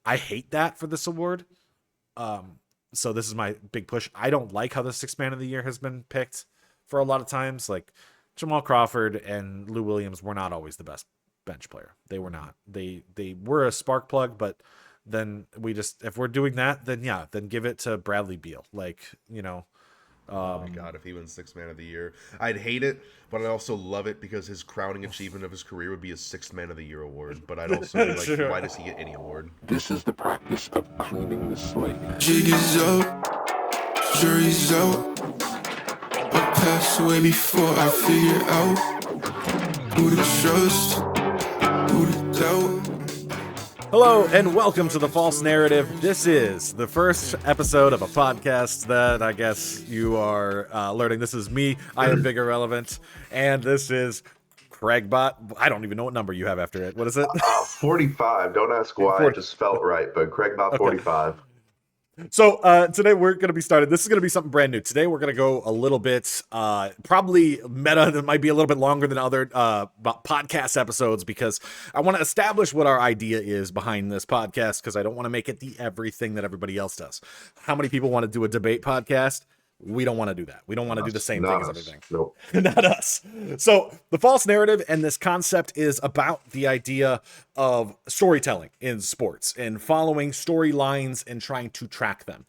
I hate that for this award. So this is my big push. I don't like how the sixth man of the year has been picked for a lot of times. Like Jamal Crawford and Lou Williams were not always the best bench player. They were not. They were a spark plug, but then if we're doing that, then give it to Bradley Beal. Like, Oh my God, if he wins sixth man of the year, I'd hate it, but I also love it because his crowning achievement of his career would be a sixth man of the year award. But I'd also be like, why does he get any award? This is the practice of cleaning the slate. Jig is up, jury's out. I pass away before I figure out who to trust, who to doubt. Hello and welcome to The False Narrative. This is the first episode of a podcast that I guess you are learning. This is me. I am BigIrrelevant, and this is Kregbot. I don't even know what number you have after it. What is it? 45. Don't ask why. 40. It just felt right, but Kregbot 45. So today we're going to be started. This is going to be something brand new. Today we're going to go a little bit, probably meta. That might be a little bit longer than other podcast episodes because I want to establish what our idea is behind this podcast because I don't want to make it the everything that everybody else does. How many people want to do a debate podcast? We don't want to do that. We don't want to do the same thing as everything. Nope. Not us. So the false narrative and this concept is about the idea of storytelling in sports and following storylines and trying to track them.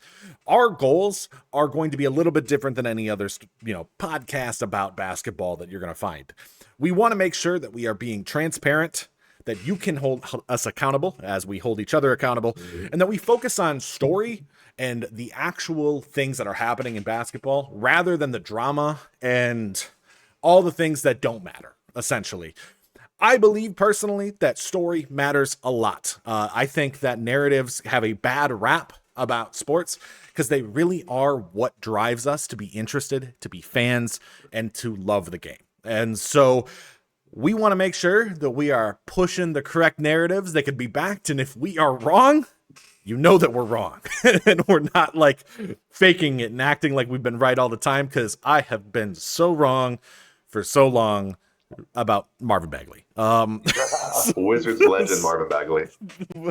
Our goals are going to be a little bit different than any other, podcast about basketball that you're going to find. We want to make sure that we are being transparent, that you can hold us accountable as we hold each other accountable, and that we focus on story and the actual things that are happening in basketball rather than the drama and all the things that don't matter, essentially. I believe personally that story matters a lot. I think that narratives have a bad rap about sports because they really are what drives us to be interested, to be fans, and to love the game. And so we want to make sure that we are pushing the correct narratives that could be backed. And if we are wrong, you know that we're wrong and we're not like faking it and acting like we've been right all the time. Cause I have been so wrong for so long about Marvin Bagley. Wizards legend Marvin Bagley.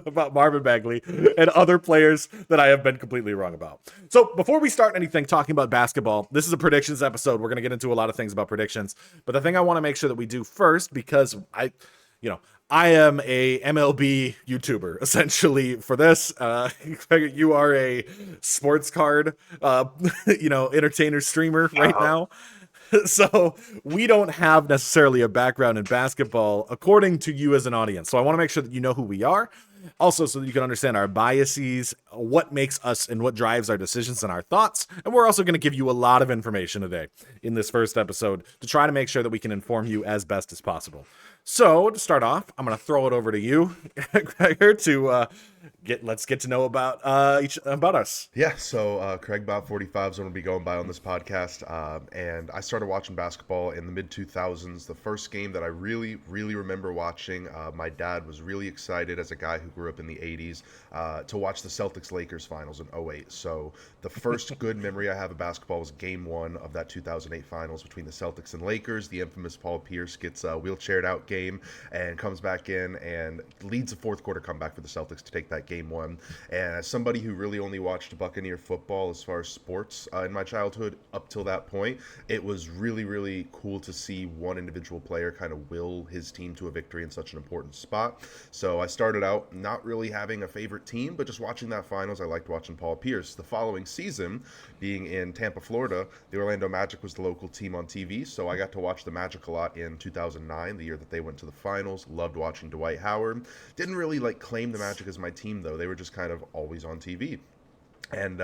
About Marvin Bagley and other players that I have been completely wrong about. So before we start anything talking about basketball, this is a predictions episode. We're going to get into a lot of things about predictions, but the thing I want to make sure that we do first, because I am a MLB YouTuber essentially for this. You are a sports card, entertainer streamer right now. So we don't have necessarily a background in basketball according to you as an audience. So I want to make sure that you know who we are. Also, so that you can understand our biases, what makes us and what drives our decisions and our thoughts. And we're also going to give you a lot of information today in this first episode to try to make sure that we can inform you as best as possible. So to start off, I'm going to throw it over to you, Gregor, to let's get to know about us. Yeah, so Kregbot45 is what I'm going to be going by on this podcast. And I started watching basketball in the mid-2000s. The first game that I really, really remember watching, my dad was really excited as a guy who grew up in the 80s to watch the Celtics-Lakers finals in '08. So the first good memory I have of basketball was game one of that 2008 finals between the Celtics and Lakers. The infamous Paul Pierce gets wheelchaired out game and comes back in and leads a fourth quarter comeback for the Celtics to take that game one. And as somebody who really only watched Buccaneer football as far as sports in my childhood up till that point, it was really, really cool to see one individual player kind of will his team to a victory in such an important spot. So I started out not really having a favorite team, but just watching that finals. I liked watching Paul Pierce. The following season, being in Tampa, Florida, the Orlando Magic was the local team on TV, so I got to watch the Magic a lot in 2009, the year that they went to the finals. Loved watching Dwight Howard. Didn't really claim the Magic as my team though. They were just kind of always on TV. And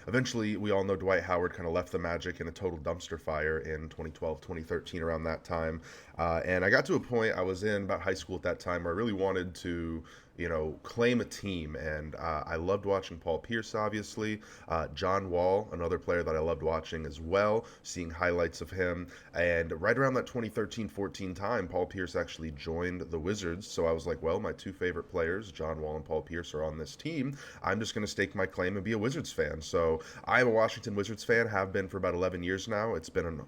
eventually, we all know Dwight Howard kind of left the Magic in a total dumpster fire in 2012, 2013, around that time. And I got to a point, I was in about high school at that time, where I really wanted to claim a team. And I loved watching Paul Pierce, obviously. John Wall, another player that I loved watching as well, seeing highlights of him. And right around that 2013-14 time, Paul Pierce actually joined the Wizards. So I was like, well, my two favorite players, John Wall and Paul Pierce, are on this team. I'm just going to stake my claim and be a Wizards fan. So I am a Washington Wizards fan, have been for about 11 years now. It's been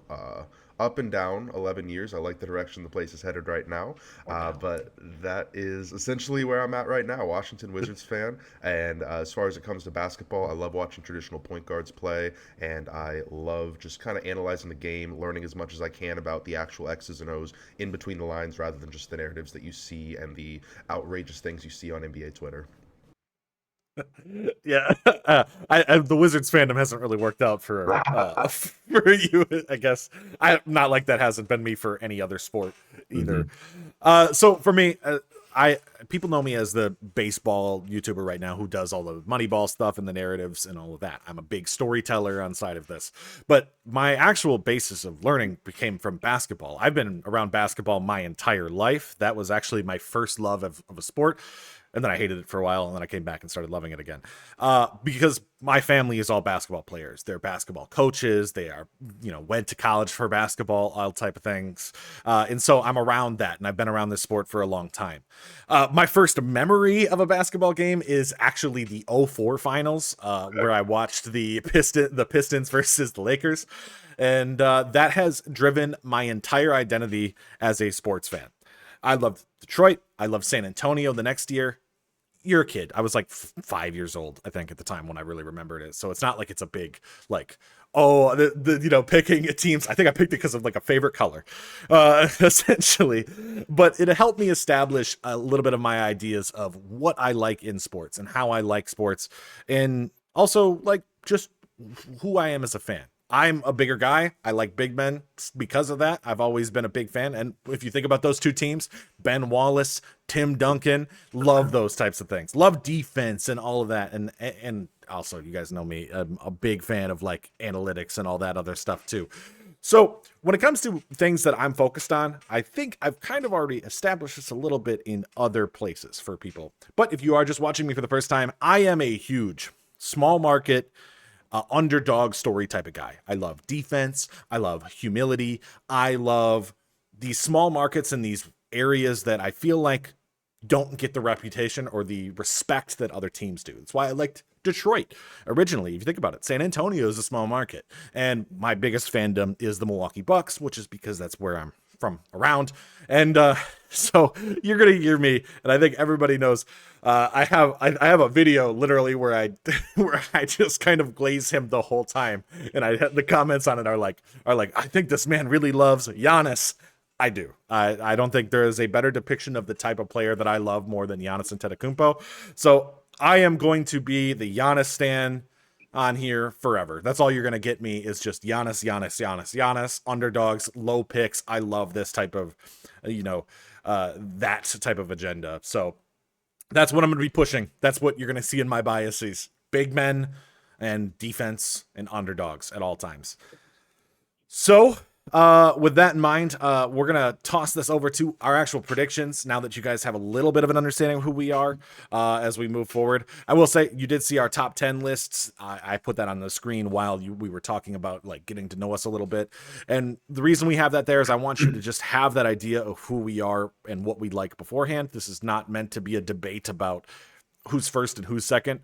up and down 11 years. I like the direction the place is headed right now. But that is essentially where I'm at right now. Washington Wizards fan. And as far as it comes to basketball, I love watching traditional point guards play. And I love just kind of analyzing the game, learning as much as I can about the actual X's and O's in between the lines rather than just the narratives that you see and the outrageous things you see on NBA Twitter. Yeah, the Wizards fandom hasn't really worked out for for you, I guess. Not like that hasn't been me for any other sport either. So for me, people know me as the baseball YouTuber right now who does all the Moneyball stuff and the narratives and all of that. I'm a big storyteller on side of this, but my actual basis of learning came from basketball. I've been around basketball my entire life. That was actually my first love of a sport. And then I hated it for a while, and then I came back and started loving it again. Because my family is all basketball players. They're basketball coaches. They are, went to college for basketball, all type of things. And so I'm around that, and I've been around this sport for a long time. My first memory of a basketball game is actually the 2004 finals, where I watched the Pistons versus the Lakers. And that has driven my entire identity as a sports fan. I loved Detroit. I loved San Antonio the next year. You're a kid. I was like 5 years old, I think, at the time when I really remembered it. So it's not like it's a big, picking teams. I think I picked it because of like a favorite color, essentially. But it helped me establish a little bit of my ideas of what I like in sports and how I like sports. And also like just who I am as a fan. I'm a bigger guy. I like big men because of that. I've always been a big fan. And if you think about those two teams, Ben Wallace, Tim Duncan, love those types of things. Love defense and all of that. And also, you guys know me, I'm a big fan of like analytics and all that other stuff too. So when it comes to things that I'm focused on, I think I've kind of already established this a little bit in other places for people. But if you are just watching me for the first time, I am a huge small market underdog story type of guy. I love defense. I love humility. I love these small markets and these areas that I feel like don't get the reputation or the respect that other teams do. That's why I liked Detroit originally. If you think about it, San Antonio is a small market, and my biggest fandom is the Milwaukee Bucks, which is because that's where I'm from around. And so you're gonna hear me, and I think everybody knows I have a video literally where I just kind of glaze him the whole time, and the comments on it are like I think this man really loves Giannis. I do. I don't think there is a better depiction of the type of player that I love more than Giannis Antetokounmpo. So I am going to be the Giannis stan on here forever. That's all you're going to get me is just Giannis, Giannis, Giannis, Giannis, underdogs, low picks. I love this type of, that type of agenda. So that's what I'm going to be pushing. That's what you're going to see in my biases. Big men and defense and underdogs at all times. So with that in mind, we're going to toss this over to our actual predictions now that you guys have a little bit of an understanding of who we are as we move forward. I will say you did see our top 10 lists. I put that on the screen while we were talking about like getting to know us a little bit. And the reason we have that there is I want you to just have that idea of who we are and what we like beforehand. This is not meant to be a debate about who's first and who's second.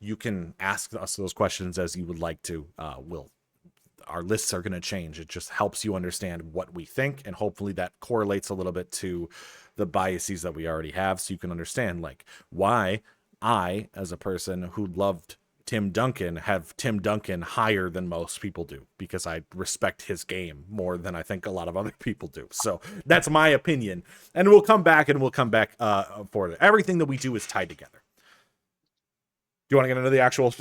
You can ask us those questions as you would like to. Our lists are going to change. It just helps you understand what we think, and hopefully that correlates a little bit to the biases that we already have, so you can understand like why I, as a person who loved Tim Duncan, have Tim Duncan higher than most people do, because I respect his game more than I think a lot of other people do. So that's my opinion, and we'll come back for it. Everything that we do is tied together. Do you want to get into the actual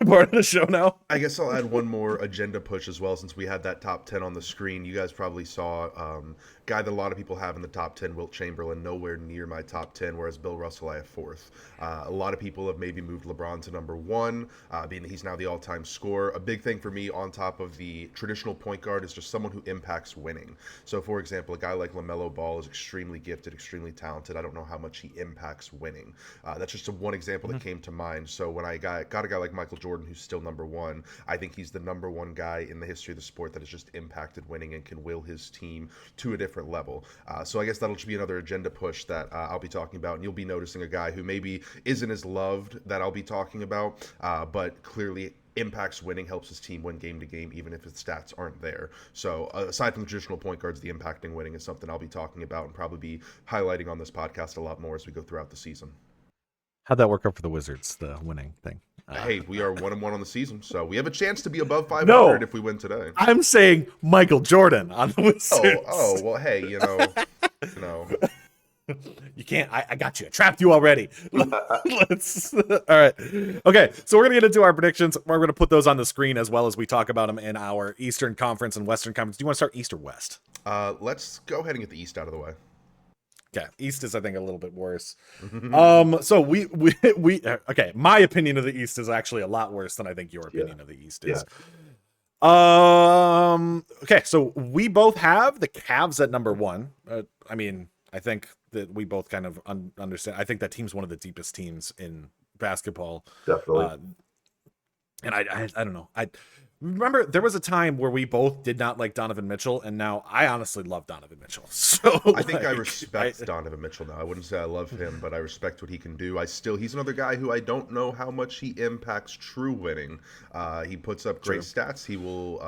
part of the show now? I guess I'll add one more agenda push as well, since we had that top 10 on the screen. You guys probably saw guy that a lot of people have in the top 10, Wilt Chamberlain, nowhere near my top 10, whereas Bill Russell I have fourth. A lot of people have maybe moved LeBron to number one, being that he's now the all-time scorer. A big thing for me on top of the traditional point guard is just someone who impacts winning. So, for example, a guy like LaMelo Ball is extremely gifted, extremely talented. I don't know how much he impacts winning. That's just one example that came to mind. So when I got a guy like Michael Jordan, who's still number one, I think he's the number one guy in the history of the sport that has just impacted winning and can will his team to a different level. So I guess that'll just be another agenda push that I'll be talking about, and you'll be noticing a guy who maybe isn't as loved that I'll be talking about, but clearly impacts winning, helps his team win game to game, even if his stats aren't there. So aside from the traditional point guards, the impacting winning is something I'll be talking about and probably be highlighting on this podcast a lot more as we go throughout the season. How'd that work out for the Wizards, the winning thing? Hey, we are 1-1 on the season, so we have a chance to be above 500 No. if we win today. I'm saying Michael Jordan on the Wizards. Well, hey, you know. You can't. I got you. I trapped you already. Let's. All right. Okay. So we're gonna get into our predictions. We're gonna put those on the screen as well as we talk about them in our Eastern Conference and Western Conference. Do you want to start East or West? Let's go ahead and get the East out of the way. Okay. East is, I think, a little bit worse. So we okay. My opinion of the East is actually a lot worse than I think your opinion of the East is. Okay. So we both have the Cavs at number 1. I mean, I think that we both kind of understand. I think that team's one of the deepest teams in basketball. Definitely. And I don't know. I remember there was a time where we both did not like Donovan Mitchell, and now I honestly love Donovan Mitchell. So I think I respect Donovan Mitchell now. I wouldn't say I love him, but I respect what he can do. He's another guy who I don't know how much he impacts true winning. He puts up great stats. He will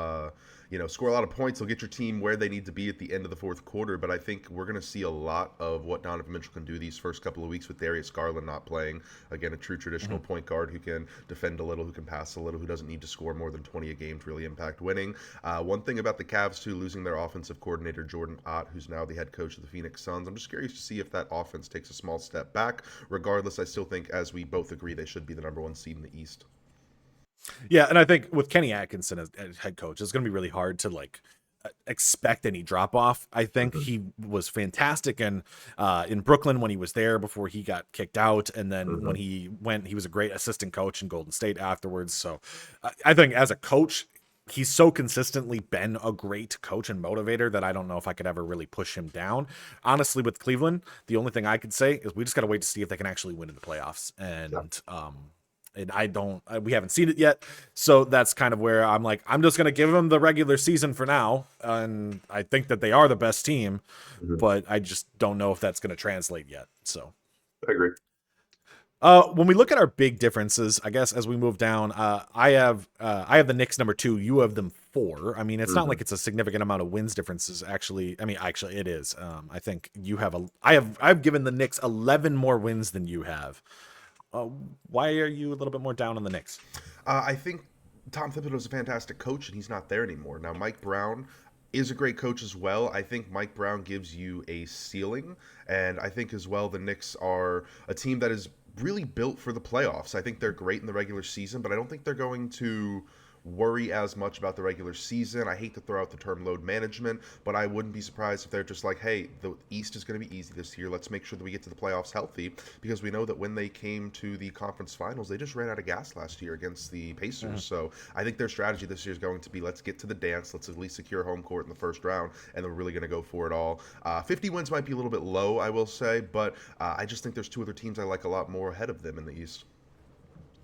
score a lot of points. He'll get your team where they need to be at the end of the fourth quarter. But I think we're going to see a lot of what Donovan Mitchell can do these first couple of weeks with Darius Garland not playing. Again, a true traditional point guard who can defend a little, who can pass a little, who doesn't need to score more than 20 a game to really impact winning. One thing about the Cavs, too, losing their offensive coordinator, Jordan Ott, who's now the head coach of the Phoenix Suns. I'm just curious to see if that offense takes a small step back. Regardless, I still think, as we both agree, they should be the number 1 seed in the East. Yeah, and I think with Kenny Atkinson as head coach, it's going to be really hard to expect any drop off. I think he was fantastic in Brooklyn when he was there before he got kicked out, and then when he went, he was a great assistant coach in Golden State afterwards. So I think as a coach, he's so consistently been a great coach and motivator that I don't know if I could ever really push him down. Honestly, with Cleveland, the only thing I could say is we just got to wait to see if they can actually win in the playoffs. And we haven't seen it yet. So that's kind of where I'm like, I'm just going to give them the regular season for now. And I think that they are the best team, but I just don't know if that's going to translate yet. So I agree. When we look at our big differences, I guess as we move down, I have the Knicks number 2. You have them 4. I mean, it's not like it's a significant amount of wins differences. Actually, it is. I think you have I've given the Knicks 11 more wins than you have. Why are you a little bit more down on the Knicks? I think Tom Thibodeau is a fantastic coach, and he's not there anymore. Now, Mike Brown is a great coach as well. I think Mike Brown gives you a ceiling, and I think as well the Knicks are a team that is really built for the playoffs. I think they're great in the regular season, but I don't think they're going to worry as much about the regular season. I hate to throw out the term load management, but I wouldn't be surprised if they're just like, hey, the East is going to be easy this year. Let's make sure that we get to the playoffs healthy, because we know that when they came to the conference finals, they just ran out of gas last year against the Pacers. So I think their strategy this year is going to be, let's get to the dance. Let's at least secure home court in the first round, and then we're really going to go for it all. 50 wins might be a little bit low, I will say, but I just think there's 2 other teams I like a lot more ahead of them in the East.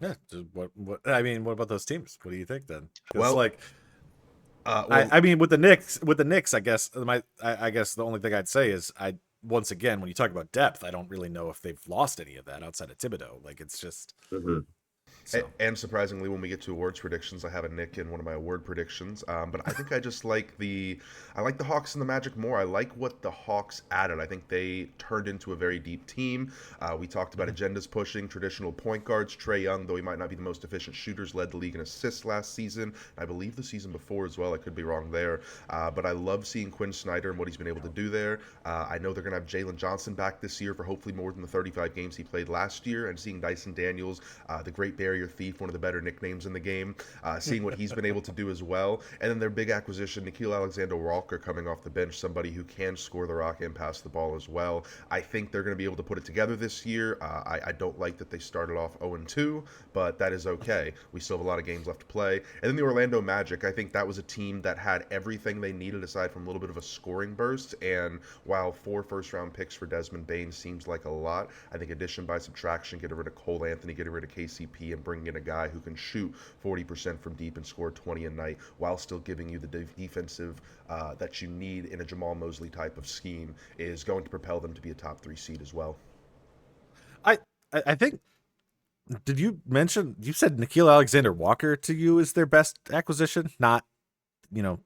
Yeah. What about those teams? What do you think then? Well, I mean, with the Knicks, I guess I guess the only thing I'd say is once again, when you talk about depth, I don't really know if they've lost any of that outside of Thibodeau. Like, it's just. So. And surprisingly, when we get to awards predictions, I have a Nick in one of my award predictions. But I think I just like the Hawks and the Magic more. I like what the Hawks added. I think they turned into a very deep team. We talked about agendas pushing, traditional point guards. Trae Young, though he might not be the most efficient shooters, led the league in assists last season. I believe the season before as well. I could be wrong there. But I love seeing Quinn Snyder and what he's been able to do there. I know they're going to have Jalen Johnson back this year for hopefully more than the 35 games he played last year. And seeing Dyson Daniels, the Great Barrier Thief, one of the better nicknames in the game, seeing what he's been able to do as well. And then their big acquisition, Nickeil Alexander-Walker, coming off the bench, somebody who can score the rock and pass the ball as well. I think they're going to be able to put it together this year. I don't like that they started off 0-2, but that is okay. We still have a lot of games left to play. And then the Orlando Magic, I think that was a team that had everything they needed aside from a little bit of a scoring burst. And while 4 first-round picks for Desmond Bane seems like a lot, I think addition by subtraction, getting rid of Cole Anthony, getting rid of KCP, and bringing in a guy who can shoot 40% from deep and score 20 a night while still giving you the defensive that you need in a Jamal Mosley type of scheme is going to propel them to be a top 3 seed as well. I think Did you mention, you said Nickeil Alexander-Walker to you is their best acquisition, not, the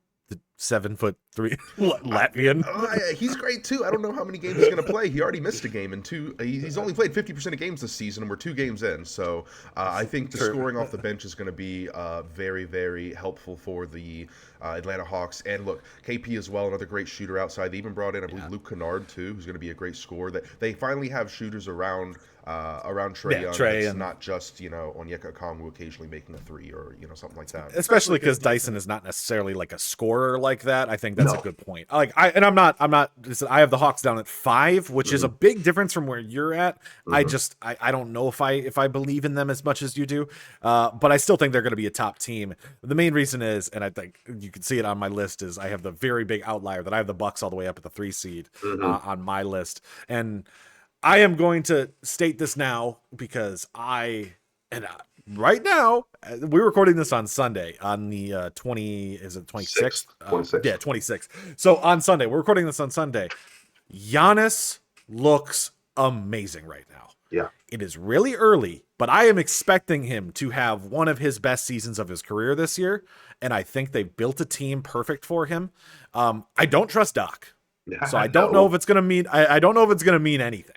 7'3" Latvian? He's great too. I don't know how many games he's going to play. He already missed a game, and he's only played 50% of games this season, and we're 2 games in. So I think the scoring off the bench is going to be very, very helpful for the Atlanta Hawks. And look, KP as well, another great shooter outside. They even brought in, I believe, Luke Kennard too, who's going to be a great scorer. That they finally have shooters around Trae Young. It's not just Onyeka Okongwu occasionally making a 3 or something like that. Especially because Dyson is not necessarily like a scorer like that. I think that's a good point. I have the Hawks down at 5, which is a big difference from where you're at. I don't know if I believe in them as much as you do, but I still think they're going to be a top team. The main reason is, and I think you can see it on my list, is I have the very big outlier that I have the Bucks all the way up at the 3 seed on my list, and I am going to state this now because right now, we're recording this on Sunday on the 26th? 26th. Yeah, 26th. So on Sunday, we're recording this on Sunday. Giannis looks amazing right now. Yeah. It is really early, but I am expecting him to have one of his best seasons of his career this year, and I think they've built a team perfect for him. I don't trust Doc, so I don't know if it's going to mean. I don't know if it's going to mean anything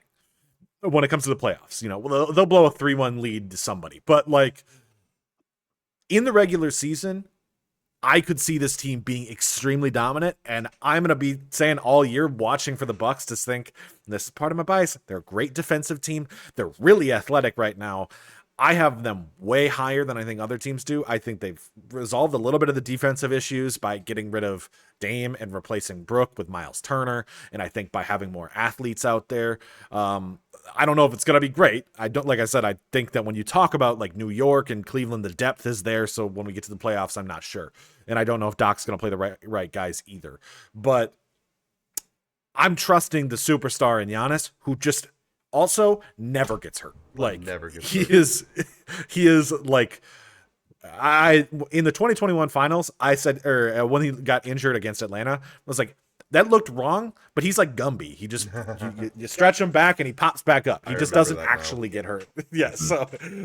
when it comes to the playoffs. They'll blow a 3-1 lead to somebody, but like in the regular season, I could see this team being extremely dominant, and I'm going to be saying all year, watching for the Bucks, to think, this is part of my bias, they're a great defensive team. They're really athletic right now. I have them way higher than I think other teams do. I think they've resolved a little bit of the defensive issues by getting rid of Dame and replacing Brook with Miles Turner, and I think by having more athletes out there. I don't know if it's going to be great. Like I said, I think that when you talk about like New York and Cleveland, the depth is there. So when we get to the playoffs, I'm not sure. And I don't know if Doc's going to play the right guys either. But I'm trusting the superstar in Giannis, who just also never gets hurt. Like Never gets he is like, in the 2021 finals, I said, or when he got injured against Atlanta, I was like, that looked wrong, but he's like Gumby. He just you stretch him back and he pops back up. He just doesn't actually get hurt. Yes.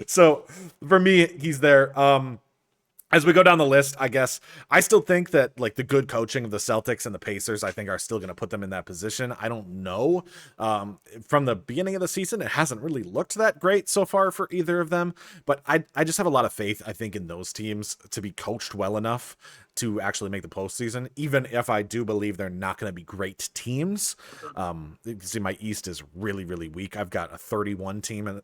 So for me, he's there. As we go down the list, I guess I still think that like the good coaching of the Celtics and the Pacers, I think, are still going to put them in that position. I don't know. From the beginning of the season, it hasn't really looked that great so far for either of them, but I just have a lot of faith, I think, in those teams to be coached well enough to actually make the postseason, even if I do believe they're not going to be great teams. You can see my East is really, really weak. I've got a 31 win team in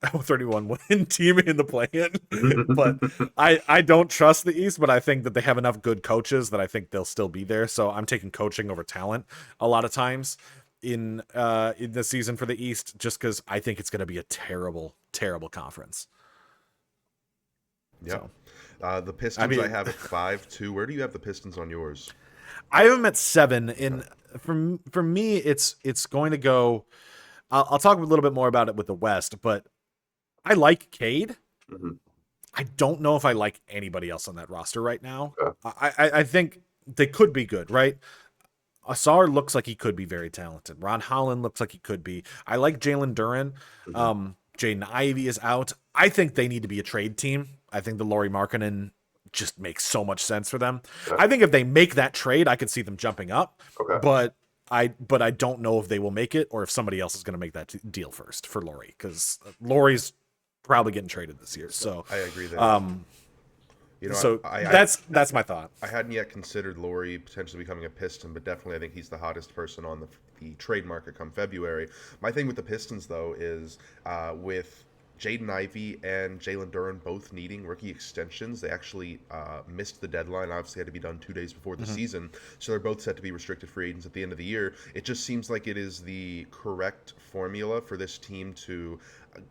the play-in, but I don't trust the East, but I think that they have enough good coaches that I think they'll still be there. So I'm taking coaching over talent a lot of times in the season for the East, just because I think it's going to be a terrible, terrible conference. Yeah. So. The Pistons I have at 5 too. Where do you have the Pistons on yours? I have them at 7. And for me, it's going to go. I'll talk a little bit more about it with the West, but I like Cade. Mm-hmm. I don't know if I like anybody else on that roster right now. I think they could be good, right? Asar looks like he could be very talented. Ron Holland looks like he could be. I like Jalen Duren. Jaden Ivey is out. I think they need to be a trade team. I think the Lauri Markkanen just makes so much sense for them. I think if they make that trade, I could see them jumping up. But I don't know if they will make it or if somebody else is going to make that deal first for Lauri, because Lauri's probably getting traded this year. So I agree there. That's my thought. I hadn't yet considered Lauri potentially becoming a Piston, but definitely I think he's the hottest person on the trade market come February. My thing with the Pistons, though, is with Jaden Ivey and Jalen Duren both needing rookie extensions. They actually missed the deadline. Obviously, had to be done 2 days before the season. So they're both set to be restricted free agents at the end of the year. It just seems like it is the correct formula for this team to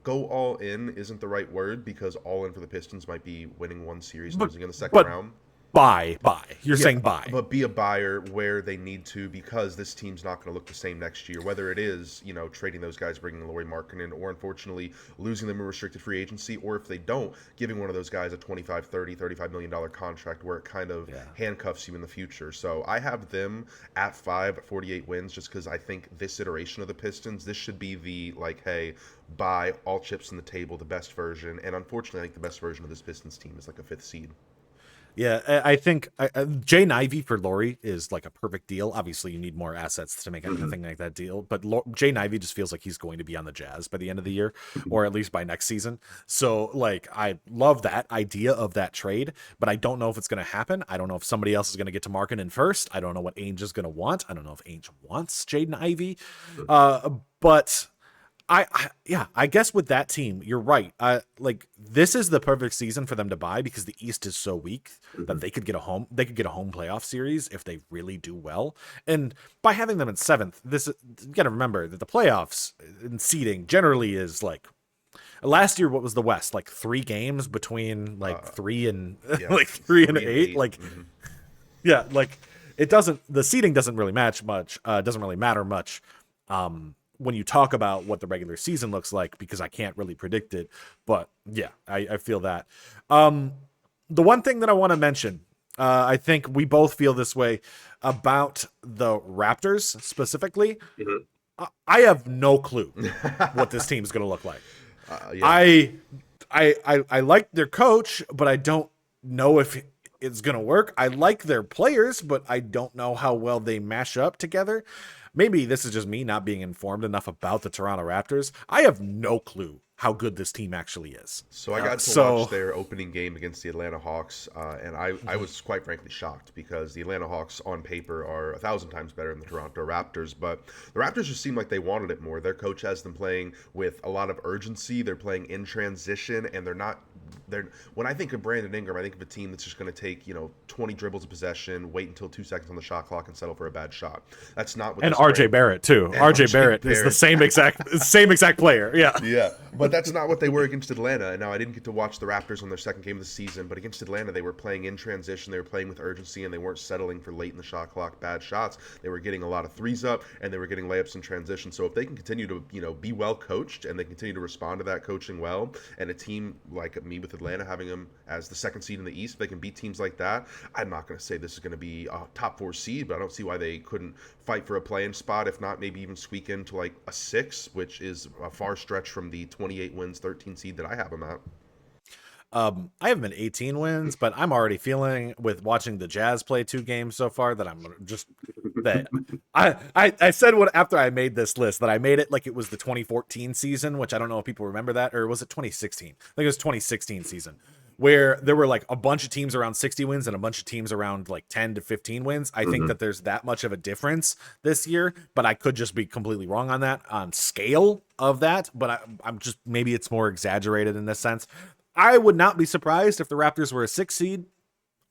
go all in. Isn't the right word, because all in for the Pistons might be winning one series, losing in the second round. buy. You're saying buy. But be a buyer where they need to, because this team's not going to look the same next year. Whether it is, trading those guys, bringing Lauri Markkanen, or unfortunately losing them in restricted free agency, or if they don't, giving one of those guys a $25, $30, $35 million contract where it kind of handcuffs you in the future. So I have them at 5 at 48 wins, just because I think this iteration of the Pistons, this should be the hey, buy, all chips on the table, the best version. And unfortunately, I think the best version of this Pistons team is like a 5th seed. Yeah, I think Jay Ivey for Lauri is like a perfect deal. Obviously, you need more assets to make anything like that deal. But Jay Ivey just feels like he's going to be on the Jazz by the end of the year, or at least by next season. So, I love that idea of that trade, but I don't know if it's going to happen. I don't know if somebody else is going to get to Markkanen first. I don't know what Ainge is going to want. I don't know if Ainge wants Jaden Ivey. But I guess with that team, you're right. This is the perfect season for them to buy, because the East is so weak that they could get a home playoff series if they really do well. And by having them in 7th, you got to remember that the playoffs in seeding generally is last year. What was the West? 3 games between 3 and 3 and 8. It doesn't. The seeding doesn't really match much. Doesn't really matter much. When you talk about what the regular season looks like, because I can't really predict it. But yeah, I feel that. The one thing that I want to mention, I think we both feel this way about the Raptors specifically. I have no clue what this team is going to look like. I like their coach, but I don't know if it's going to work. I like their players, but I don't know how well they mash up together. Maybe this is just me not being informed enough about the Toronto Raptors. I have no clue how good this team actually is. So I got to watch their opening game against the Atlanta Hawks, and I was quite frankly shocked, because the Atlanta Hawks on paper are 1,000 times better than the Toronto Raptors, but the Raptors just seem like they wanted it more. Their coach has them playing with a lot of urgency. They're playing in transition, and when I think of Brandon Ingram, I think of a team that's just going to take 20 dribbles of possession, wait until 2 seconds on the shot clock, and settle for a bad shot. That's not what. And RJ Barrett too. RJ Barrett is the same exact player. Yeah. But that's not what they were against Atlanta. And now I didn't get to watch the Raptors on their second game of the season, but against Atlanta, they were playing in transition. They were playing with urgency, and they weren't settling for late in the shot clock bad shots. They were getting a lot of threes up, and they were getting layups in transition. So if they can continue to be well coached, and they continue to respond to that coaching well, and a team like me with Atlanta having them as the 2nd seed in the East, if they can beat teams like that, I'm not going to say this is going to be a top 4 seed, but I don't see why they couldn't fight for a play-in spot, if not maybe even squeak into a 6, which is a far stretch from the 28 wins, 13 seed that I have them at. I have them at 18 wins, but I'm already feeling, with watching the Jazz play 2 games so far, that I'm just that I said after I made this list that I made it like it was the 2014 season, which I don't know if people remember that, or was it 2016? I think it was 2016 season, where there were a bunch of teams around 60 wins and a bunch of teams around 10 to 15 wins. I think that there's that much of a difference this year, but I could just be completely wrong on that on scale of that. But I'm just, maybe it's more exaggerated in this sense. I would not be surprised if the Raptors were a 6 seed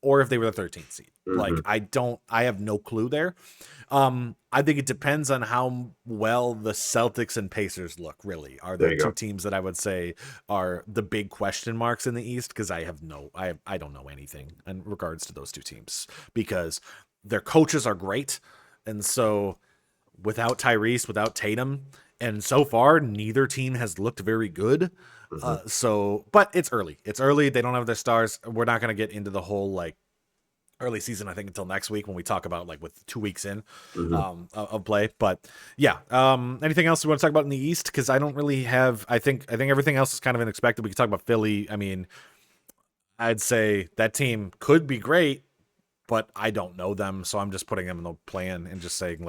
or if they were the 13th seed. I have no clue there. I think it depends on how well the Celtics and Pacers look, really. Are the 2 teams that I would say are the big question marks in the East, because I don't know anything in regards to those 2 teams, because their coaches are great. And so without Tyrese, without Tatum, and so far neither team has looked very good. But it's early. They don't have their stars. We're not going to get into the whole early season, I think, until next week when we talk about with 2 weeks in of play. But yeah, anything else you want to talk about in the East? Because I don't really have. I think everything else is kind of unexpected. We can talk about Philly. I mean, I'd say that team could be great, but I don't know them, so I'm just putting them in the plan and just saying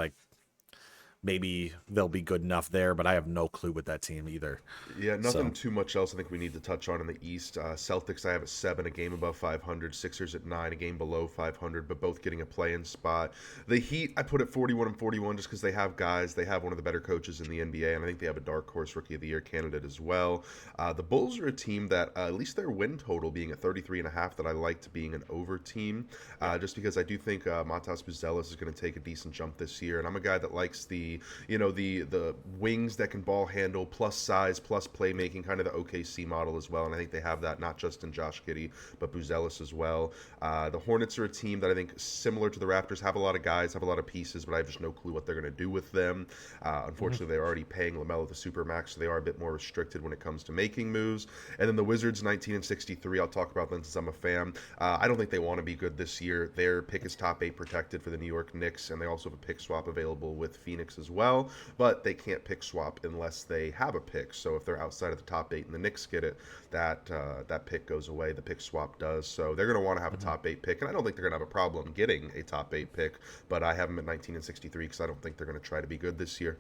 maybe they'll be good enough there, but I have no clue with that team either. Yeah, nothing too much else I think we need to touch on in the East. Celtics, I have at 7, a game above 500. Sixers at 9, a game below 500, but both getting a play-in spot. The Heat, I put at 41-41 just because they have guys. They have one of the better coaches in the NBA, and I think they have a dark horse Rookie of the Year candidate as well. The Bulls are a team that, at least their win total being at 33.5, that I liked being an over team, just because I do think Matas Buzelis is going to take a decent jump this year, and I'm a guy that likes the the the wings that can ball handle plus size plus playmaking, kind of the OKC model as well. And I think they have that not just in Josh Giddey but Buzelis as well. The Hornets are a team that I think, similar to the Raptors, have a lot of guys, have a lot of pieces, but I have just no clue what they're going to do with them. Unfortunately, they're already paying LaMelo the supermax, so they are a bit more restricted when it comes to making moves. And then the Wizards, 19-63. I'll talk about them since I'm a fan. I don't think they want to be good this year. Their pick is top 8 protected for the New York Knicks, and they also have a pick swap available with Phoenix as well. But they can't pick swap unless they have a pick. So if they're outside of the top 8 and the Knicks get it, that pick goes away. The pick swap does. So they're going to want to have a top 8 pick, and I don't think they're going to have a problem getting a top 8 pick. But I have them at 19-63 because I don't think they're going to try to be good this year.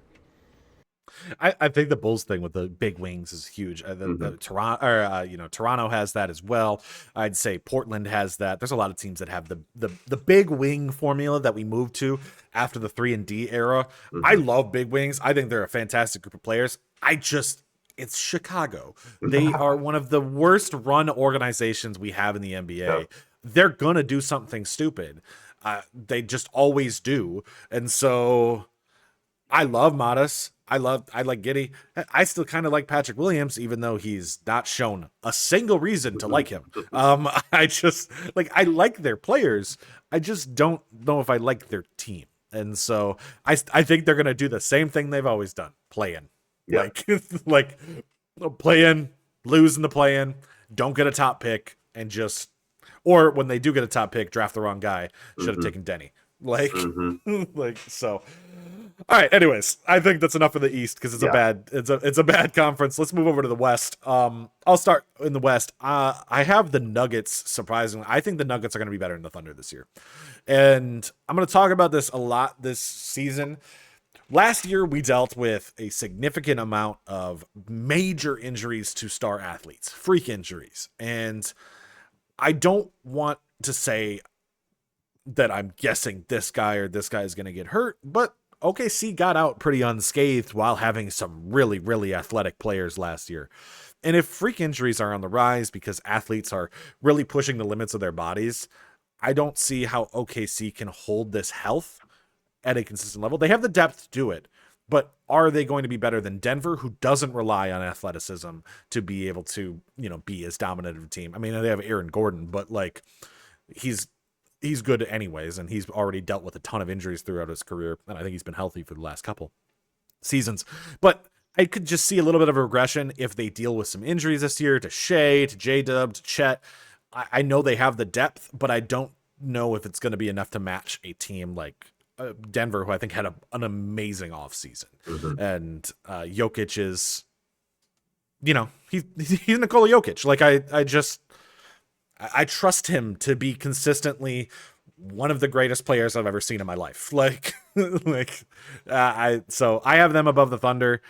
I think the Bulls thing with the big wings is huge. The Toronto has that as well. I'd say Portland has that. There's a lot of teams that have the big wing formula that we moved to after the 3-and-D era. I love big wings. I think they're a fantastic group of players. It's Chicago. They are one of the worst run organizations we have in the NBA. Yep. They're gonna do something stupid. They just always do. And so I love Modest. I like Giddey. I still kind of like Patrick Williams, even though he's not shown a single reason to like him. I like their players. I just don't know if I like their team. And so I think they're going to do the same thing they've always done. Play in. Yeah. Like play in, lose in the play in, don't get a top pick, and or when they do get a top pick, draft the wrong guy. Should have taken Denny. So. All right. Anyways, I think that's enough for the East because it's a bad conference. Let's move over to the West. I'll start in the West. I have the Nuggets. Surprisingly, I think the Nuggets are going to be better than the Thunder this year, and I'm going to talk about this a lot this season. Last year, we dealt with a significant amount of major injuries to star athletes, freak injuries, and I don't want to say that I'm guessing this guy or this guy is going to get hurt, but OKC got out pretty unscathed while having some really, really athletic players last year. And if freak injuries are on the rise because athletes are really pushing the limits of their bodies, I don't see how OKC can hold this health at a consistent level. They have the depth to do it, but are they going to be better than Denver, who doesn't rely on athleticism to be able to, be as dominant of a team? I mean, they have Aaron Gordon, but he's good anyways, and he's already dealt with a ton of injuries throughout his career, and I think he's been healthy for the last couple seasons. But I could just see a little bit of a regression if they deal with some injuries this year to Shea, to J-Dub, to Chet. I know they have the depth, but I don't know if it's going to be enough to match a team like Denver, who I think had an amazing offseason. And Jokic is, he's Nikola Jokic. I trust him to be consistently one of the greatest players I've ever seen in my life. So I have them above the Thunder,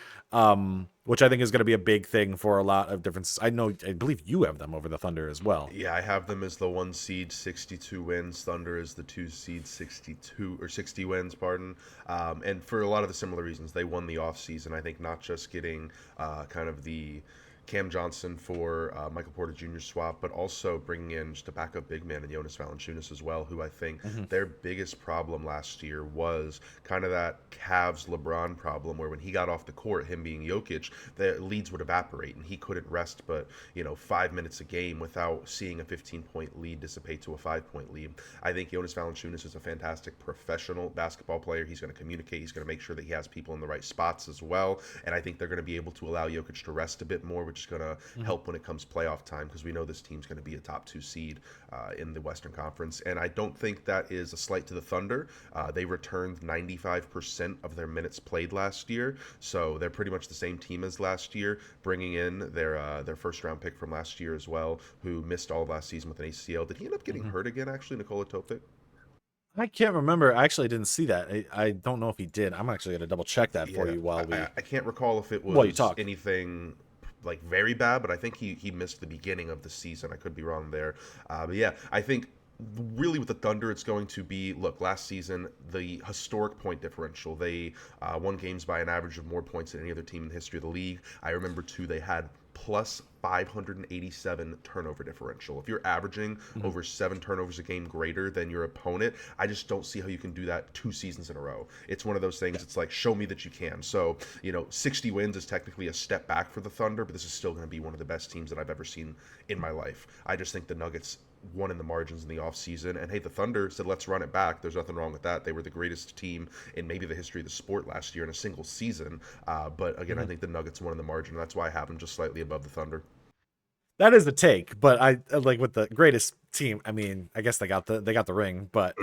which I think is going to be a big thing for a lot of differences. I believe you have them over the Thunder as well. Yeah, I have them as the 1 seed, 62 wins. Thunder is the 2 seed, 60 wins, pardon. And for a lot of the similar reasons, they won the offseason. I think not just getting kind of the Cam Johnson for Michael Porter Jr. swap, but also bringing in just a backup big man in Jonas Valanciunas as well, who I think their biggest problem last year was kind of that Cavs LeBron problem, where when he got off the court, him being Jokic, the leads would evaporate and he couldn't rest but 5 minutes a game without seeing a 15-point lead dissipate to a 5-point lead. I think Jonas Valanciunas is a fantastic professional basketball player. He's going to communicate. He's going to make sure that he has people in the right spots as well, and I think they're going to be able to allow Jokic to rest a bit more, which is going to help when it comes playoff time, because we know this team's going to be a top 2 seed in the Western Conference. And I don't think that is a slight to the Thunder. They returned 95% of their minutes played last year, so they're pretty much the same team as last year, bringing in their first round pick from last year as well, who missed all of last season with an ACL. Did he end up getting hurt again, actually, Nikola Topic? I can't remember. I actually didn't see that. I don't know if he did. I'm actually going to double check that for you while I can't recall if it was anything like very bad, but I think he missed the beginning of the season. I could be wrong there. But yeah, I think really with the Thunder, it's going to be, look, last season, the historic point differential. They won games by an average of more points than any other team in the history of the league. I remember, too, they had plus 587 turnover differential. If you're averaging over 7 turnovers a game greater than your opponent, I just don't see how you can do that 2 seasons in a row. It's one of those things, it's like, show me that you can. So, 60 wins is technically a step back for the Thunder, but this is still going to be one of the best teams that I've ever seen in my life. I just think the Nuggets won in the margins in the offseason. And hey, the Thunder said, let's run it back. There's nothing wrong with that. They were the greatest team in maybe the history of the sport last year in a single season. But again, I think the Nuggets won in the margin. That's why I have them just slightly above the Thunder. That is the take, but I like with the greatest team. I mean, I guess they got the ring, but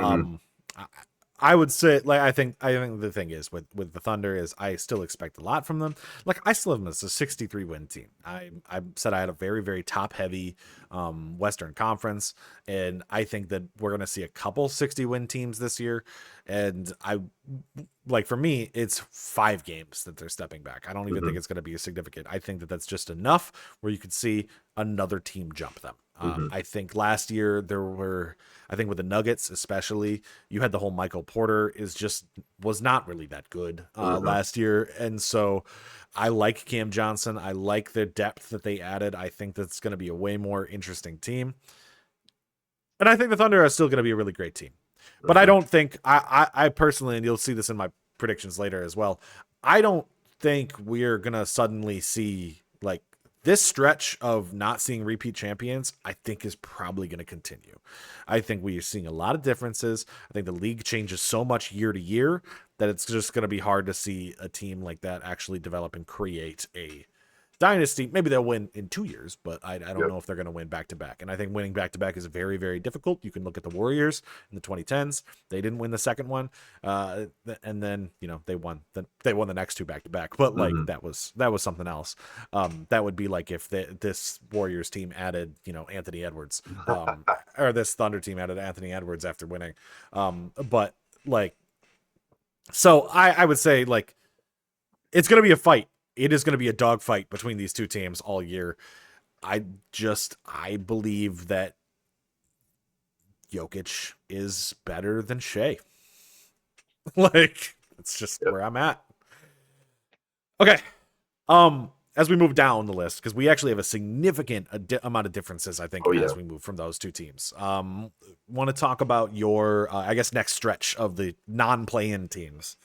I would say, like, I think the thing is with the Thunder is I still expect a lot from them. Like, I still have them as a 63 win team. I said I had a very, very top heavy Western Conference, and I think that we're going to see a couple 60 win teams this year. And for me, it's 5 games that they're stepping back. I don't even think it's going to be significant. I think that that's just enough where you could see another team jump them. I think last year with the Nuggets especially, you had the whole Michael Porter was not really that good last year. And so I like Cam Johnson. I like the depth that they added. I think that's going to be a way more interesting team. And I think the Thunder are still going to be a really great team. But I don't think, I personally, and you'll see this in my predictions later as well, I don't think we're going to suddenly see, like, this stretch of not seeing repeat champions, I think, is probably going to continue. I think we are seeing a lot of differences. I think the league changes so much year to year that it's just going to be hard to see a team like that actually develop and create a dynasty. Maybe they'll win in 2 years, but I don't know if they're going to win back-to-back. And I think winning back-to-back is very, very difficult. You can look at the Warriors in the 2010s. They didn't win the second one. And then, they won the next 2 back-to-back. But that was something else. That would be like if this Warriors team added, Anthony Edwards, or this Thunder team added Anthony Edwards after winning. So I would say, like, it's going to be a fight. It is going to be a dogfight between these two teams all year. I believe that Jokic is better than Shea. It's just where I'm at. Okay. As we move down the list, because we actually have a significant amount of differences, I think, as we move from those two teams. Want to talk about your, next stretch of the non-play-in teams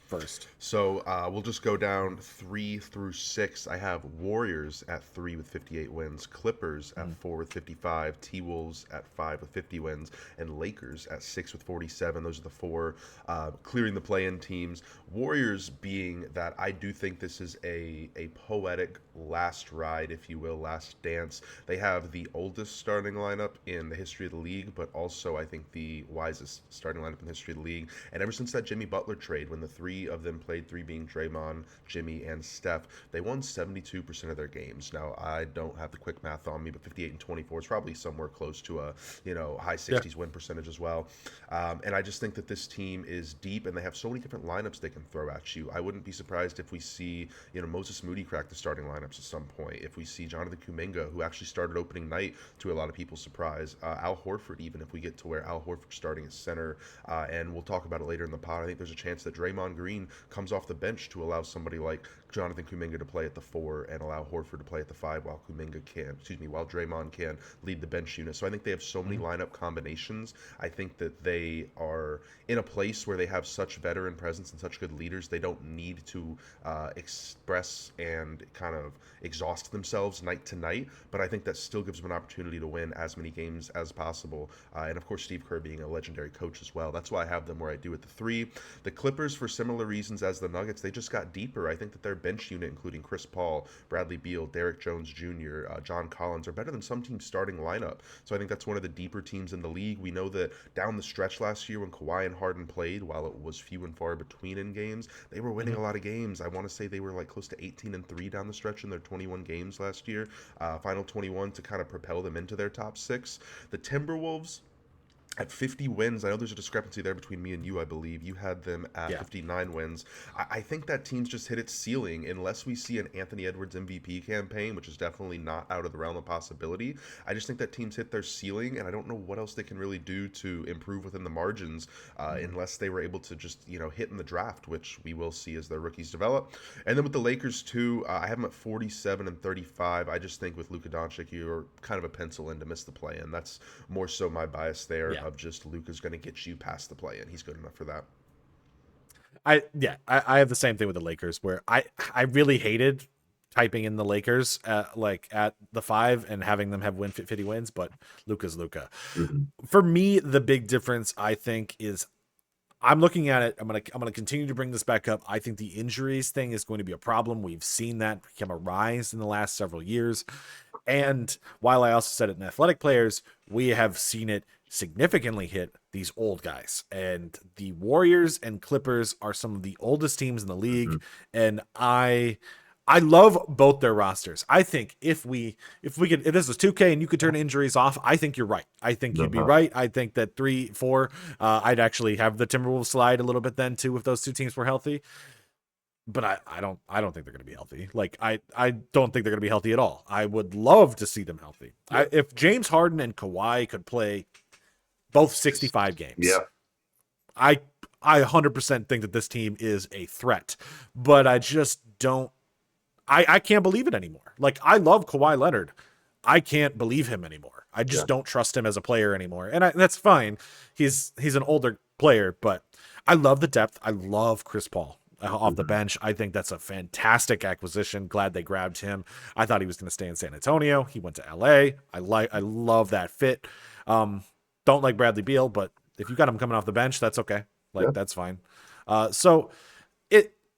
first. So we'll just go down 3 through 6. I have Warriors at 3 with 58 wins, Clippers at 4 with 55, T-Wolves at 5 with 50 wins, and Lakers at 6 with 47. Those are the 4 clearing the play-in teams. Warriors being that I do think this is a poetic last ride, if you will, last dance. They have the oldest starting lineup in the history of the league, but also I think the wisest starting lineup in the history of the league. And ever since that Jimmy Butler trade, when the 3 of them played, 3 being Draymond, Jimmy, and Steph, they won 72% of their games. Now, I don't have the quick math on me, but 58 and 24 is probably somewhere close to a high 60s win percentage as well. And I just think that this team is deep, and they have so many different lineups they can throw at you. I wouldn't be surprised if we see Moses Moody crack the starting lineups at some point. If we see Jonathan Kuminga, who actually started opening night to a lot of people's surprise, Al Horford, even if we get to where Al Horford's starting as center, and we'll talk about it later in the pod. I think there's a chance that Draymond Green comes off the bench to allow somebody like Jonathan Kuminga to play at the 4 and allow Horford to play at the 5 while Draymond can lead the bench unit. So I think they have so many lineup combinations. I think that they are in a place where they have such veteran presence and such good leaders. They don't need to express and kind of exhaust themselves night to night, but I think that still gives them an opportunity to win as many games as possible. And of course, Steve Kerr being a legendary coach as well. That's why I have them where I do at the 3. The Clippers, for similar reasons as the Nuggets, they just got deeper. I think that their bench unit, including Chris Paul, Bradley Beal, Derek Jones Jr., John Collins, are better than some teams' starting lineup. So I think that's one of the deeper teams in the league. We know that down the stretch last year when Kawhi and Harden played, while it was few and far between in games, they were winning a lot of games. I want to say they were like close to 18-3 down the stretch in their 21 games last year, final 21 to kind of propel them into their top 6. The Timberwolves, at 50 wins. I know there's a discrepancy there between me and you, I believe. You had them at 59 wins. I think that team's just hit its ceiling unless we see an Anthony Edwards MVP campaign, which is definitely not out of the realm of possibility. I just think that team's hit their ceiling, and I don't know what else they can really do to improve within the margins unless they were able to just, hit in the draft, which we will see as their rookies develop. And then with the Lakers, too, I have them at 47 and 35. I just think with Luka Doncic, you're kind of a pencil in to miss the play-in. That's more so my bias there. Of just Luka's going to get you past the play-in. He's good enough for that. I have the same thing with the Lakers, where I really hated typing in the Lakers at the 5 and having them have 50 wins, but Luka's Luka. For me, the big difference I think is I'm looking at it. I'm gonna continue to bring this back up. I think the injuries thing is going to be a problem. We've seen that become a rise in the last several years. And while I also said it in athletic players, we have seen it significantly hit these old guys. And the Warriors and Clippers are some of the oldest teams in the league. And I love both their rosters. I think if this was 2K and you could turn injuries off, I think you're right. I think you'd be right. I think that 3, 4, I'd actually have the Timberwolves slide a little bit then too if those two teams were healthy. But I don't think they're going to be healthy. I don't think they're going to be healthy at all. I would love to see them healthy. If James Harden and Kawhi could play both 65 games, I 100% think that this team is a threat. But I just don't. I can't believe it anymore. I love Kawhi Leonard. I can't believe him anymore. I just don't trust him as a player anymore. And that's fine. He's an older player, but I love the depth. I love Chris Paul off the bench. I think that's a fantastic acquisition. Glad they grabbed him. I thought he was going to stay in San Antonio. He went to LA. I love that fit. Don't like Bradley Beal, but if you got him coming off the bench, that's okay. That's fine. So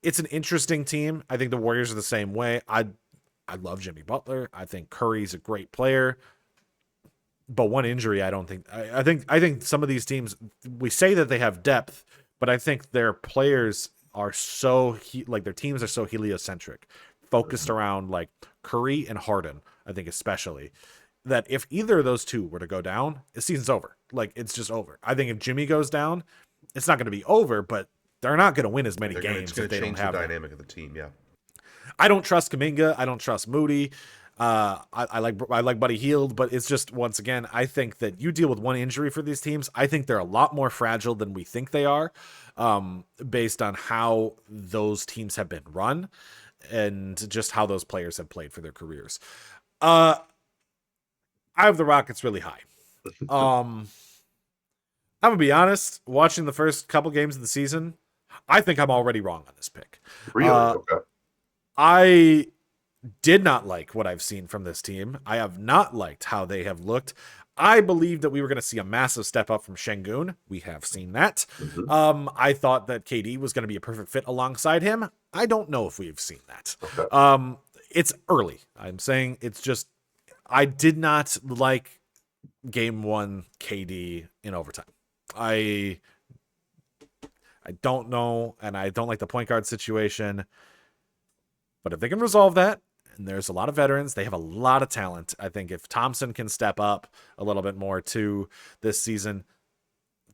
it's an interesting team. I think the Warriors are the same way. I love Jimmy Butler. I think Curry's a great player. But one injury, I don't think. I think some of these teams, we say that they have depth, but I think their players are their teams are so heliocentric, focused around Curry and Harden. I think especially that if either of those two were to go down, the season's over. It's just over. I think if Jimmy goes down, it's not going to be over, but they're not going to win as many games if they don't have the dynamic of the team. Yeah, I don't trust Kuminga. I don't trust Moody. I like Buddy Hield, but it's just, once again, I think that you deal with one injury for these teams. I think they're a lot more fragile than we think they are, based on how those teams have been run and just how those players have played for their careers. I have the Rockets really high. I'm gonna be honest. Watching the first couple games of the season, I think I'm already wrong on this pick. Really? Okay. I did not like what I've seen from this team. I have not liked how they have looked. I believed that we were going to see a massive step up from Şengün. We have seen that. I thought that KD was going to be a perfect fit alongside him. I don't know if we've seen that. Okay. It's early. I'm saying it's just, I did not like game 1 KD in overtime. I don't know, and I don't like the point guard situation. But if they can resolve that, and there's a lot of veterans, they have a lot of talent. I think if Thompson can step up a little bit more too this season,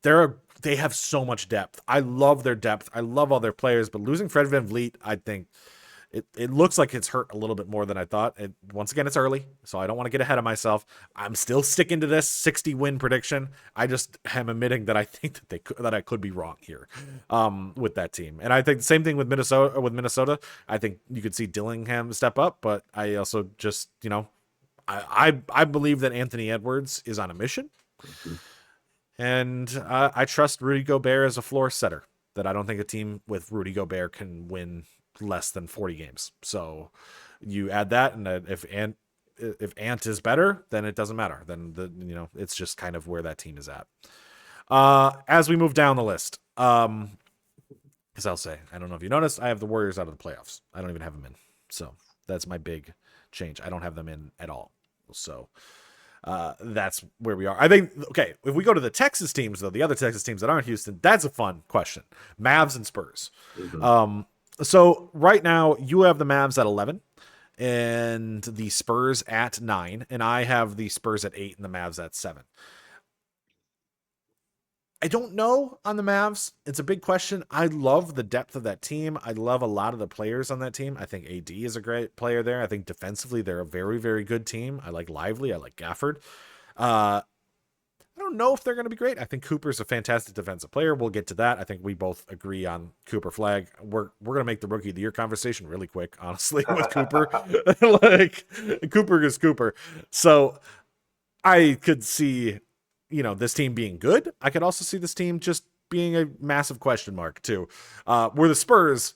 they have so much depth. I love their depth. I love all their players, but losing Fred VanVleet, I think it looks like it's hurt a little bit more than I thought. Once again, it's early, so I don't want to get ahead of myself. I'm still sticking to this 60-win prediction. I just am admitting that I think that I could be wrong here with that team. And I think the same thing with Minnesota. I think you could see Dillingham step up, but I also just, I believe that Anthony Edwards is on a mission. And I trust Rudy Gobert as a floor setter, that I don't think a team with Rudy Gobert can win less than 40 games. So you add that, and if Ant is better, then it doesn't matter. Then it's just kind of where that team is at. As we move down the list, because I'll say, I don't know if you noticed, I have the Warriors out of the playoffs. I don't even have them in. So that's my big change. I don't have them in at all. So that's where we are. I think, okay, if we go to the Texas teams, though, the other Texas teams that aren't Houston, that's a fun question. Mavs and Spurs. So right now you have the Mavs at 11 and the Spurs at 9, and I have the Spurs at 8 and the Mavs at 7. I don't know on the Mavs. It's a big question. I love the depth of that team. I love a lot of the players on that team. I think AD is a great player there. I think defensively they're a very, very good team. I like Lively. I like Gafford. I don't know if they're going to be great. I think Cooper's a fantastic defensive player. We'll get to that. I think we both agree on Cooper Flag. We're going to make the rookie of the year conversation really quick, honestly, with Cooper. Like, Cooper is Cooper. So I could see, this team being good. I could also see this team just being a massive question mark too. Where the Spurs,